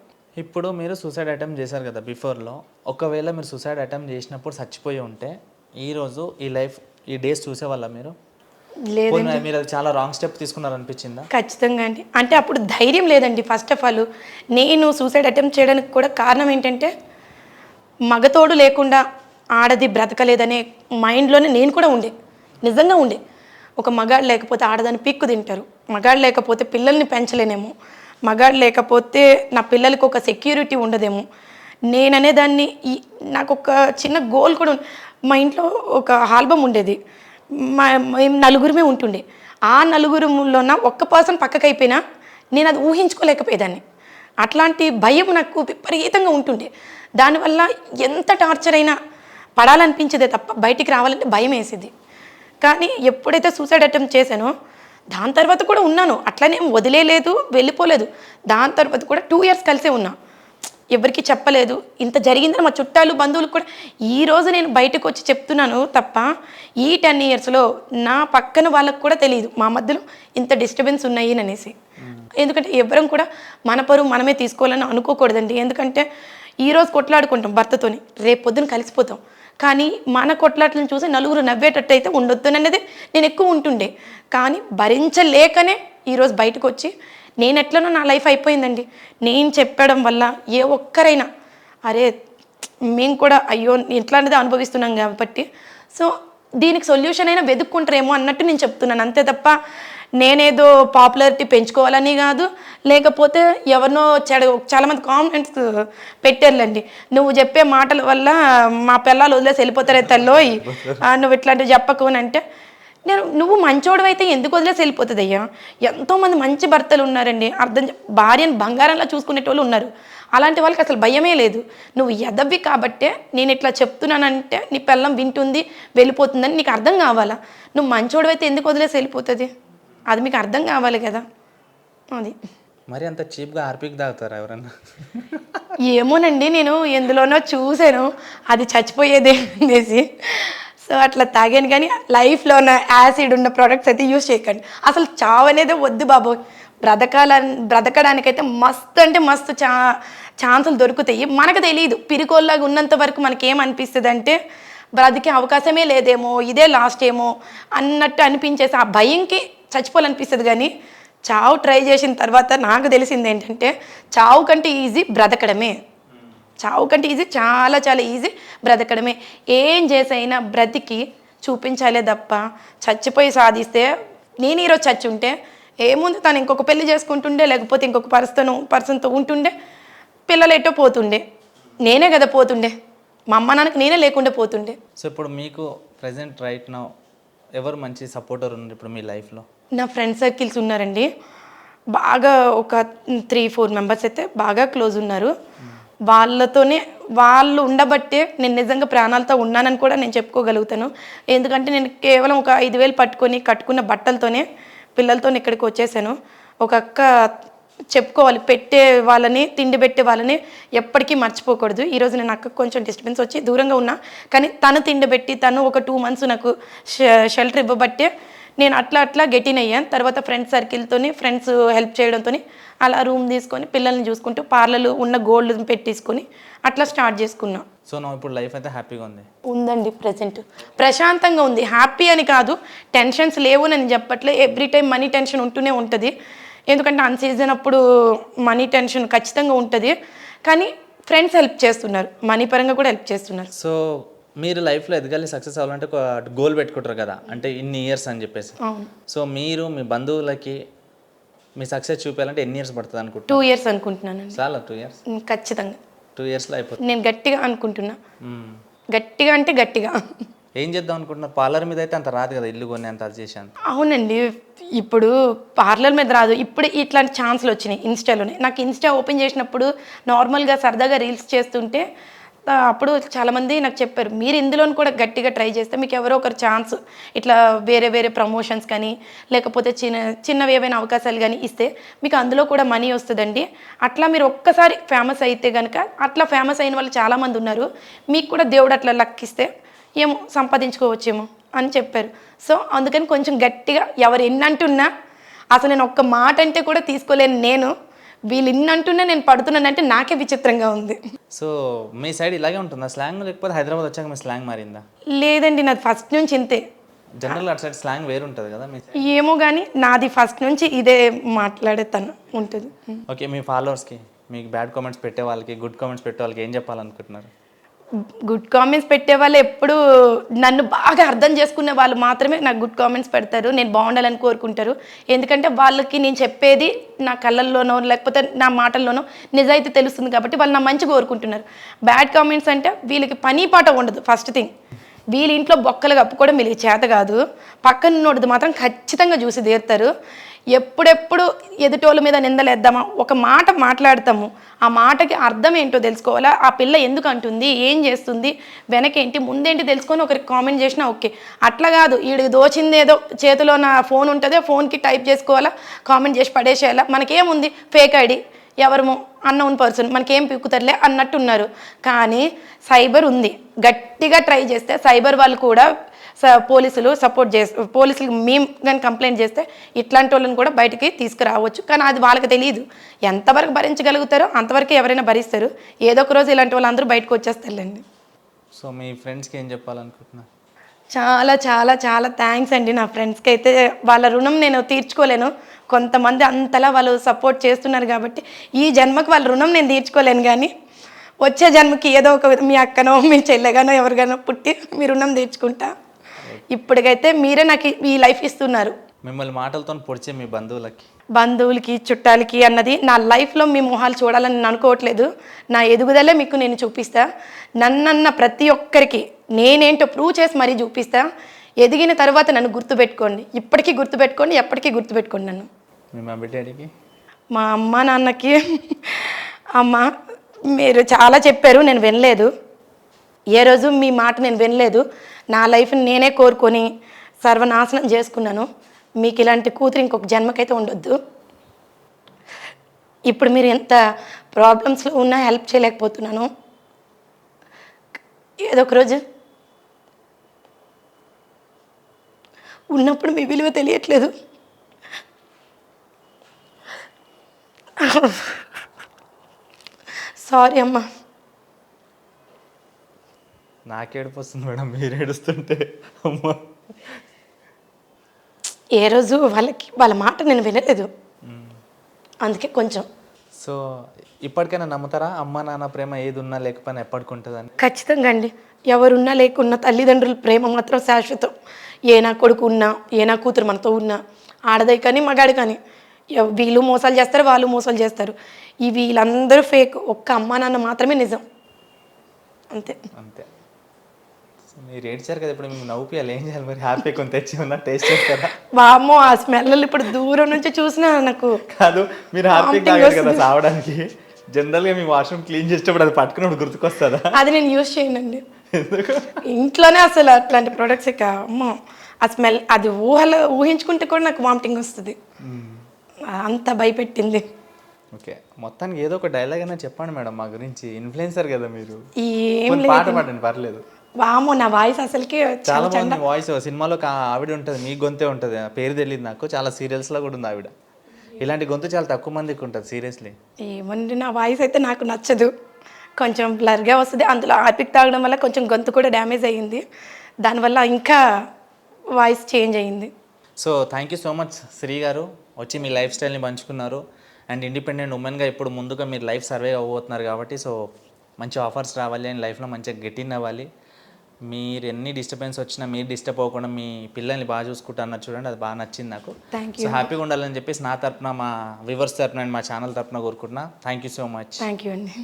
ఇప్పుడు మీరు సూసైడ్ అటెంప్ట్ చేశారు కదా బిఫోర్లో, ఒకవేళ మీరు సూసైడ్ అటెంప్ట్ చేసినప్పుడు చచ్చిపోయి ఉంటే ఈరోజు ఈ డేస్ చూసేవాళ్ళ మీరు? లేదండి, మీరు అది చాలా రాంగ్ స్టెప్ తీసుకున్నారు అనిపించిందా? ఖచ్చితంగా అండి. అంటే అప్పుడు ధైర్యం లేదండి. ఫస్ట్ ఆఫ్ ఆల్ నేను సూసైడ్ అటెంప్ట్ చేయడానికి కూడా కారణం ఏంటంటే, మగతోడు లేకుండా ఆడది బ్రతకలేదనే మైండ్లోనే నేను కూడా ఉండే, నిజంగా ఉండే. ఒక మగాడు లేకపోతే ఆడదాన్ని పీక్కు తింటారు, మగాడు లేకపోతే పిల్లల్ని పెంచలేనేమో, మగాడు లేకపోతే నా పిల్లలకి ఒక సెక్యూరిటీ ఉండదేమో, నేననేదాన్ని. నాకు ఒక చిన్న గోల్ కూడా మా ఇంట్లో ఒక ఆల్బమ్ ఉండేది, మేము నలుగురమే ఉంటుండే. ఆ నలుగురులోన ఒక్క పర్సన్ పక్కకి అయిపోయినా నేను అది ఊహించుకోలేకపోయేదాన్ని. అట్లాంటి భయం నాకు విపరీతంగా ఉంటుండే. దానివల్ల ఎంత టార్చర్ అయినా పడాలనిపించేదే తప్ప బయటికి రావాలంటే భయం వేసేది. కానీ ఎప్పుడైతే సూసైడ్ అటెంప్ట్ చేశానో దాని తర్వాత కూడా ఉన్నాను, అట్లనే వదిలేలేదు, వెళ్ళిపోలేదు. దాని తర్వాత కూడా 2 years కలిసే ఉన్నా, ఎవరికి చెప్పలేదు. ఇంత జరిగిందని మా చుట్టాలు బంధువులకు కూడా ఈరోజు నేను బయటకు వచ్చి చెప్తున్నాను తప్ప, ఈ 10 yearsలో నా పక్కన వాళ్ళకు కూడా తెలియదు మా మధ్యలో ఇంత డిస్టర్బెన్స్ ఉన్నాయి అనేసి. ఎందుకంటే ఎవరం కూడా మన పరువు మనమే తీసుకోవాలని అనుకోకూడదండి. ఎందుకంటే ఈరోజు కొట్లాడుకుంటాం భర్తతోని, రేపు పొద్దున కలిసిపోతాం. కానీ మన కొట్లాట్లను చూసి నలుగురు నవ్వేటట్టు అయితే ఉండొద్దుననేది నేను ఎక్కువ ఉంటుండే. కానీ భరించలేకనే ఈరోజు బయటకు వచ్చి నేను ఎట్లనో నా లైఫ్ అయిపోయిందండి. నేను చెప్పడం వల్ల ఏ ఒక్కరైనా అరే మేము కూడా అయ్యో ఇట్లాంటిది అనుభవిస్తున్నాం కాబట్టి సో దీనికి సొల్యూషన్ అయినా వెతుక్కుంటారేమో అన్నట్టు నేను చెప్తున్నాను, అంతే తప్ప నేనేదో పాపులారిటీ పెంచుకోవాలని కాదు. లేకపోతే ఎవరినో చాలామంది కామెంట్స్ పెట్టారులేండి, నువ్వు చెప్పే మాటల వల్ల మా పిల్లలు వదిలేసి వెళ్ళిపోతారే తల్లోయ్, నువ్వు ఇట్లాంటివి చెప్పకు అని అంటే, నువ్వు మంచోడు అయితే ఎందుకు వదిలేసి వెళ్ళిపోతుంది అయ్యా? ఎంతోమంది మంచి భర్తలు ఉన్నారండి, భార్యను బంగారంలా చూసుకునేటోళ్ళు ఉన్నారు. అలాంటి వాళ్ళకి అసలు భయమే లేదు. నువ్వు ఎదవ్వి కాబట్టే నేను ఇట్లా చెప్తున్నానంటే నీ పిల్లం వింటుంది వెళ్ళిపోతుందని నీకు అర్థం కావాలా? నువ్వు మంచోడు అయితే ఎందుకు వదిలేసి వెళ్ళిపోతుంది? అది మీకు అర్థం కావాలి కదా. అది మరి అంత చీప్గా ఆర్పిక్ తాగుతారా ఎవరన్నా? ఏమోనండి, నేను ఎందులోనో చూశాను అది చచ్చిపోయేదే అనేసి, సో అట్లా తాగాను. కానీ లైఫ్లో ఉన్న యాసిడ్ ఉన్న ప్రోడక్ట్స్ అయితే యూజ్ చేయకండి. అసలు చావు అనేది వద్దు బాబు. బ్రతకడానికైతే మస్తు అంటే మస్తు ఛాన్సులు దొరుకుతాయి. మనకు తెలియదు, పిరికోల్లాగా ఉన్నంత వరకు మనకేమనిపిస్తుంది అంటే బ్రతికే అవకాశమే లేదేమో, ఇదే లాస్ట్ ఏమో అన్నట్టు అనిపించేసి ఆ భయంకి చచ్చిపోవాలనిపిస్తుంది. కానీ చావు ట్రై చేసిన తర్వాత నాకు తెలిసింది ఏంటంటే చావు కంటే ఈజీ బ్రతకడమే. చావు కంటే ఈజీ, చాలా చాలా ఈజీ బ్రతకడమే. ఏం చేసైనా బ్రతికి చూపించాలే తప్ప చచ్చిపోయి సాధిస్తే, నేను ఈరోజు చచ్చి ఉంటే ఏముంది, తను ఇంకొక పెళ్లి చేసుకుంటుండే, లేకపోతే ఇంకొక పర్సన్తో ఉంటుండే, పిల్లలు ఎటో పోతుండే, నేనే కదా పోతుండే, మా అమ్మ నాన్నకి నేనే లేకుండా పోతుండే. సో ఇప్పుడు మీకు ప్రజెంట్ రైట్ నౌ ఎవరు మంచి సపోర్టర్ ఉన్నారు ఇప్పుడు మీ లైఫ్లో? నా ఫ్రెండ్ సర్కిల్స్ ఉన్నారండి, బాగా ఒక 3-4 మెంబర్స్ అయితే బాగా క్లోజ్ ఉన్నారు. వాళ్ళతోనే, వాళ్ళు ఉండబట్టే నేను నిజంగా ప్రాణాలతో ఉన్నానని కూడా నేను చెప్పుకోగలుగుతాను. ఎందుకంటే నేను కేవలం ఒక 5,000 పట్టుకొని కట్టుకున్న బట్టలతోనే పిల్లలతో ఇక్కడికి వచ్చేసాను. ఒక అక్క చెప్పుకోవాలి, పెట్టే వాళ్ళని, తిండి పెట్టే వాళ్ళని ఎప్పటికీ మర్చిపోకూడదు. ఈరోజు నేను అక్కకు కొంచెం డిస్టర్బెన్స్ వచ్చి దూరంగా ఉన్నా, కానీ తను తిండి పెట్టి తను ఒక 2 months నాకు షెల్టర్ ఇవ్వబట్టే నేను అట్లా గెటిన్ అయ్యాను. తర్వాత ఫ్రెండ్స్ సర్కిల్తోని, ఫ్రెండ్స్ హెల్ప్ చేయడంతో అలా రూమ్ తీసుకొని పిల్లల్ని చూసుకుంటూ పార్లర్లు ఉన్న గోల్డ్ పెట్టేసుకొని అట్లా స్టార్ట్ చేసుకున్నాం. సో నా ఇప్పుడు లైఫ్ అయితే హ్యాపీగా ఉందండి, ప్రజెంట్ ప్రశాంతంగా ఉంది. హ్యాపీ అని కాదు, టెన్షన్స్ లేవు అని చెప్పట్లే. ఎవ్రీ టైం మనీ టెన్షన్ ఉంటూనే ఉంటుంది, ఎందుకంటే అన్ సీజన్ అప్పుడు మనీ టెన్షన్ ఖచ్చితంగా ఉంటుంది. కానీ ఫ్రెండ్స్ హెల్ప్ చేస్తున్నారు, మనీ పరంగా కూడా హెల్ప్ చేస్తున్నారు. సో మీరు లైఫ్లో ఎదగాలి, సక్సెస్ అవ్వాలంటే ఒక గోల్ పెట్టుకుంటారు కదా, అంటే ఇన్ని ఇయర్స్ అని చెప్పేసి. సో మీరు మీ బంధువులకి మీ సక్సెస్ చూపించాలంటే ఎన్ని ఇయర్స్ పడుతుంది అనుకుంటున్నారు? 2 years అనుకుంటున్నాను. చాలా 2 years? ఖచ్చితంగా 2 yearsలో అయిపోతుంది. నేను గట్టిగా అనుకుంటున్నా, గట్టిగా అంటే గట్టిగా. ఏం చేద్దాం అనుకుంటున్నారు? పార్లర్ మీద అయితే అంత రాదు కదా, ఇల్లు కొని అంత అది చేశాను. అవునండి, ఇప్పుడు పార్లర్ మీద రాదు, ఇప్పుడు ఇట్లాంటి ఛాన్స్లు వచ్చినాయి ఇన్స్టాలోనే. నాకు ఇన్స్టా ఓపెన్ చేసినప్పుడు నార్మల్గా సరదాగా రీల్స్ చేస్తుంటే అప్పుడు చాలామంది నాకు చెప్పారు, మీరు ఇందులోని కూడా గట్టిగా ట్రై చేస్తే మీకు ఎవరో ఒకరు ఛాన్స్, ఇట్లా వేరే ప్రమోషన్స్ కానీ లేకపోతే చిన్నవి ఏవైనా అవకాశాలు కానీ ఇస్తే మీకు అందులో కూడా మనీ వస్తుందండి. అట్లా మీరు ఒక్కసారి ఫేమస్ అయితే కనుక, అట్లా ఫేమస్ అయిన వాళ్ళు చాలామంది ఉన్నారు, మీకు కూడా దేవుడు అట్లా లక్ ఇస్తే ఏమో సంపాదించుకోవచ్చేమో అని చెప్పారు. సో అందుకని కొంచెం గట్టిగా ఎవరు ఎన్నంటున్నా, అసలు నేను ఒక్క మాట అంటే కూడా తీసుకోలేను, నేను వీళ్ళు ఇన్నంటున్నా నేను పడుతున్నానంటే నాకే విచిత్రంగా ఉంది. సో మీ సైడ్ ఇలాగే ఉంటుందా స్లాంగ్, లేకపోతే హైదరాబాద్ వచ్చాక మీ స్లాంగ్ మారిందా? లేదండి, నాది ఫస్ట్ నుంచి ఇంతే. జనరల్గా అటు సైడ్ స్లాంగ్ వేరు ఉంటుంది కదా మీ? ఏమో కానీ నాది ఫస్ట్ నుంచి ఇదే మాట్లాడేతను ఉంటుంది. ఓకే, మీ ఫాలోవర్స్కి, మీకు బ్యాడ్ కామెంట్స్ పెట్టే వాళ్ళకి, గుడ్ కామెంట్స్ పెట్టే వాళ్ళకి ఏం చెప్పాలనుకుంటున్నారు? గుడ్ కామెంట్స్ పెట్టే వాళ్ళు ఎప్పుడు నన్ను బాగా అర్థం చేసుకునే వాళ్ళు మాత్రమే నాకు గుడ్ కామెంట్స్ పెడతారు, నేను బాగుండాలని కోరుకుంటారు. ఎందుకంటే వాళ్ళకి నేను చెప్పేది నా కళ్ళల్లోనో లేకపోతే నా మాటల్లోనో నిజాయితీ తెలుస్తుంది కాబట్టి వాళ్ళు నా మంచి కోరుకుంటున్నారు. బ్యాడ్ కామెంట్స్ అంటే వీళ్ళకి పని పాట ఉండదు. ఫస్ట్ థింగ్, వీళ్ళ ఇంట్లో బొక్కలు కప్పుకోవడం వీళ్ళకి చేత కాదు, పక్కనున్నోడిది మాత్రం ఖచ్చితంగా చూసి తీరుతారు. ఎప్పుడెప్పుడు ఎదుటోళ్ళ మీద నిందలేద్దామా, ఒక మాట మాట్లాడతాము, ఆ మాటకి అర్థం ఏంటో తెలుసుకోవాలా, ఆ పిల్ల ఎందుకు అంటుంది, ఏం చేస్తుంది, వెనకేంటి ముందేంటి తెలుసుకొని ఒకరికి కామెంట్ చేసినా ఓకే. అట్లా కాదు, వీడికి దోచిందేదో చేతిలో నా ఫోన్ ఉంటుంది, ఫోన్కి టైప్ చేసుకోవాలా, కామెంట్ చేసి పడేసేయాలా, మనకేముంది ఫేక్ ఐడి, ఎవరమో అన్నోన్ పర్సన్, మనకేం పిక్కుతారులే అన్నట్టున్నారు. కానీ సైబర్ ఉంది, గట్టిగా ట్రై చేస్తే సైబర్ వాళ్ళు కూడా పోలీసులు సపోర్ట్ చేస్తారు. పోలీసులకు మేము కానీ కంప్లైంట్ చేస్తే ఇట్లాంటి వాళ్ళని కూడా బయటికి తీసుకురావచ్చు. కానీ అది వాళ్ళకి తెలియదు, ఎంతవరకు భరించగలుగుతారో అంతవరకు ఎవరైనా భరిస్తారు. ఏదో ఒక రోజు ఇలాంటి వాళ్ళందరూ బయటకు వచ్చేస్తారులేండి. సో మీ ఫ్రెండ్స్కి ఏం చెప్పాలనుకుంటున్నా? చాలా చాలా చాలా థ్యాంక్స్ అండి. నా ఫ్రెండ్స్కి అయితే వాళ్ళ రుణం నేను తీర్చుకోలేను. కొంతమంది అంతలా వాళ్ళు సపోర్ట్ చేస్తున్నారు కాబట్టి ఈ జన్మకి వాళ్ళ రుణం నేను తీర్చుకోలేను, కానీ వచ్చే జన్మకి ఏదో ఒక మీ అక్కనో మీ చెల్లెగానో ఎవరిగానో పుట్టి మీ రుణం తీర్చుకుంటా. ఇప్పటికైతే మీరే నాకు ఈ లైఫ్ ఇస్తున్నారు. మిమ్మల్ని మాటలతో పొడిచే మీ బంధువులకి చుట్టాలకి అన్నది నా లైఫ్లో మీ మొహాలు చూడాలని నేను అనుకోవట్లేదు. నా ఎదుగుదలే మీకు నేను చూపిస్తా. నన్నన్న ప్రతి ఒక్కరికి నేనేంటో ప్రూవ్ చేసి మరీ చూపిస్తా. ఎదిగిన తర్వాత నన్ను గుర్తుపెట్టుకోండి, ఇప్పటికీ గుర్తుపెట్టుకోండి, ఎప్పటికీ గుర్తుపెట్టుకోండి నన్ను. మీ మమ్మీ డాడీకి, మా అమ్మ నాన్నకి, అమ్మ మీరు చాలా చెప్పారు, నేను వినలేదు. ఏ రోజు మీ మాట నేను వినలేదు. నా లైఫ్ని నేనే కోరుకొని సర్వనాశనం చేసుకున్నాను. మీకు ఇలాంటి కూతురు ఇంకొక జన్మకైతే ఉండొద్దు. ఇప్పుడు మీరు ఎంత ప్రాబ్లమ్స్లో ఉన్నా హెల్ప్ చేయలేకపోతున్నాను. ఏదో ఒక రోజు ఉన్నప్పుడు మీ విలువ తెలియట్లేదు. సారీ అమ్మా. నాకేడుపు వస్తుంది మేడం మీరు ఏడుస్తుంటే. అమ్మా, ఏ రోజు వాళ్ళ మాట నేను వినలేదు, అందుకే కొంచెం సో ఇప్పటికైనా నమ్ముతారా అమ్మ నాన్న ప్రేమ ఏది ఉన్నా లేకపోయినా ఎప్పటికి ఉంటుందని? ఖచ్చితంగా అండి. ఎవరున్నా లేకున్నా తల్లిదండ్రుల ప్రేమ మాత్రం శాశ్వతం. ఏ నా కొడుకు ఉన్నా, ఏ నా కూతురు మనతో ఉన్నా, ఆడదే కానీ మగాడు కానీ వీళ్ళు మోసాలు చేస్తారు, వాళ్ళు మోసాలు చేస్తారు. ఈ వీళ్ళందరూ ఫేక్. ఒక్క అమ్మా నాన్న మాత్రమే నిజం. అంతే. అంతే. సో మీరు ఏడ్చారు కదా, ఇప్పుడు మీకు నవ్వుపియాలి, ఏం చేయాలి మరి? హ్యాపీ కొంత తెచ్చి ఉన్నా టేస్ట్ చేస్తారా? వామ్మో, ఆ స్మెల్ ఇప్పుడు దూరం నుంచి చూసినా నాకు కాదు, మీరు హ్యాపీ vomiting తాగారు కదా వస్తుంది. సావడానికి. జనరల్గా మీ వాష్రూమ్ క్లీన్ చేసేటప్పుడు అది పట్టుకున్నప్పుడు గుర్తుకొస్తుందా? అది నేను యూజ్ చేయనండి. ఎందుకు? ఇంట్లోనే అసలు అట్లాంటి ప్రొడక్ట్స్ ఇక అమ్మో, ఆ స్మెల్ అది ఊహించుకుంటే కూడా నాకు వామిటింగ్ వస్తుంది. అంత భయపెట్టింది. ఓకే, మొత్తానికి ఏదో ఒక డైలాగ్ అయినా చెప్పండి మేడం మా గురించి. ఇన్ఫ్లుయెన్సర్ కదా మీరు, ఏం కొన్ని లేదు. పాట పాడండి పర్లేదు. వామో, నా వాయిస్ అసలుకి చాలా బాగుంది వాయిస్. సినిమాలో ఒక ఆవిడ ఉంటుంది, మీ గొంతే ఉంటుంది, ఆ పేరు తెలియదు నాకు. చాలా సీరియల్స్లో కూడా ఉంది ఆవిడ. ఇలాంటి గొంతు చాలా తక్కువ మందికి ఉంటుంది సీరియస్లీ. ఏమండి, నా వాయిస్ అయితే నాకు నచ్చదు. కొంచెం బ్లర్గా వస్తుంది. అందులో ఆర్పిక్ తాగడం వల్ల కొంచెం గొంతు కూడా డ్యామేజ్ అయ్యింది. దానివల్ల ఇంకా వాయిస్ చేంజ్ అయ్యింది. So thank you so much Shri గారు, వచ్చి మీ లైఫ్ స్టైల్ని పంచుకున్నారు. అండ్ ఇండిపెండెంట్ ఉమెన్గా ఇప్పుడు ముందుగా మీరు లైఫ్ సర్వే అవ్వబోతున్నారు కాబట్టి, సో మంచి ఆఫర్స్ రావాలి అండ్ లైఫ్లో మంచిగా గెటిన్ అవ్వాలి. మీరు ఎన్ని డిస్టర్బెన్స్ వచ్చినా మీరు డిస్టర్బ్ అవ్వకుండా మీ పిల్లల్ని బాగా చూసుకుంటా అన్నారు చూడండి, అది బాగా నచ్చింది నాకు. థ్యాంక్ సో హ్యాపీగా ఉండాలని చెప్పేసి నా తరపున, మా వ్యూవర్స్ తరపున అండ్ మా ఛానల్ తరపున కోరుకుంటున్నా. Thank you so much. You అండి.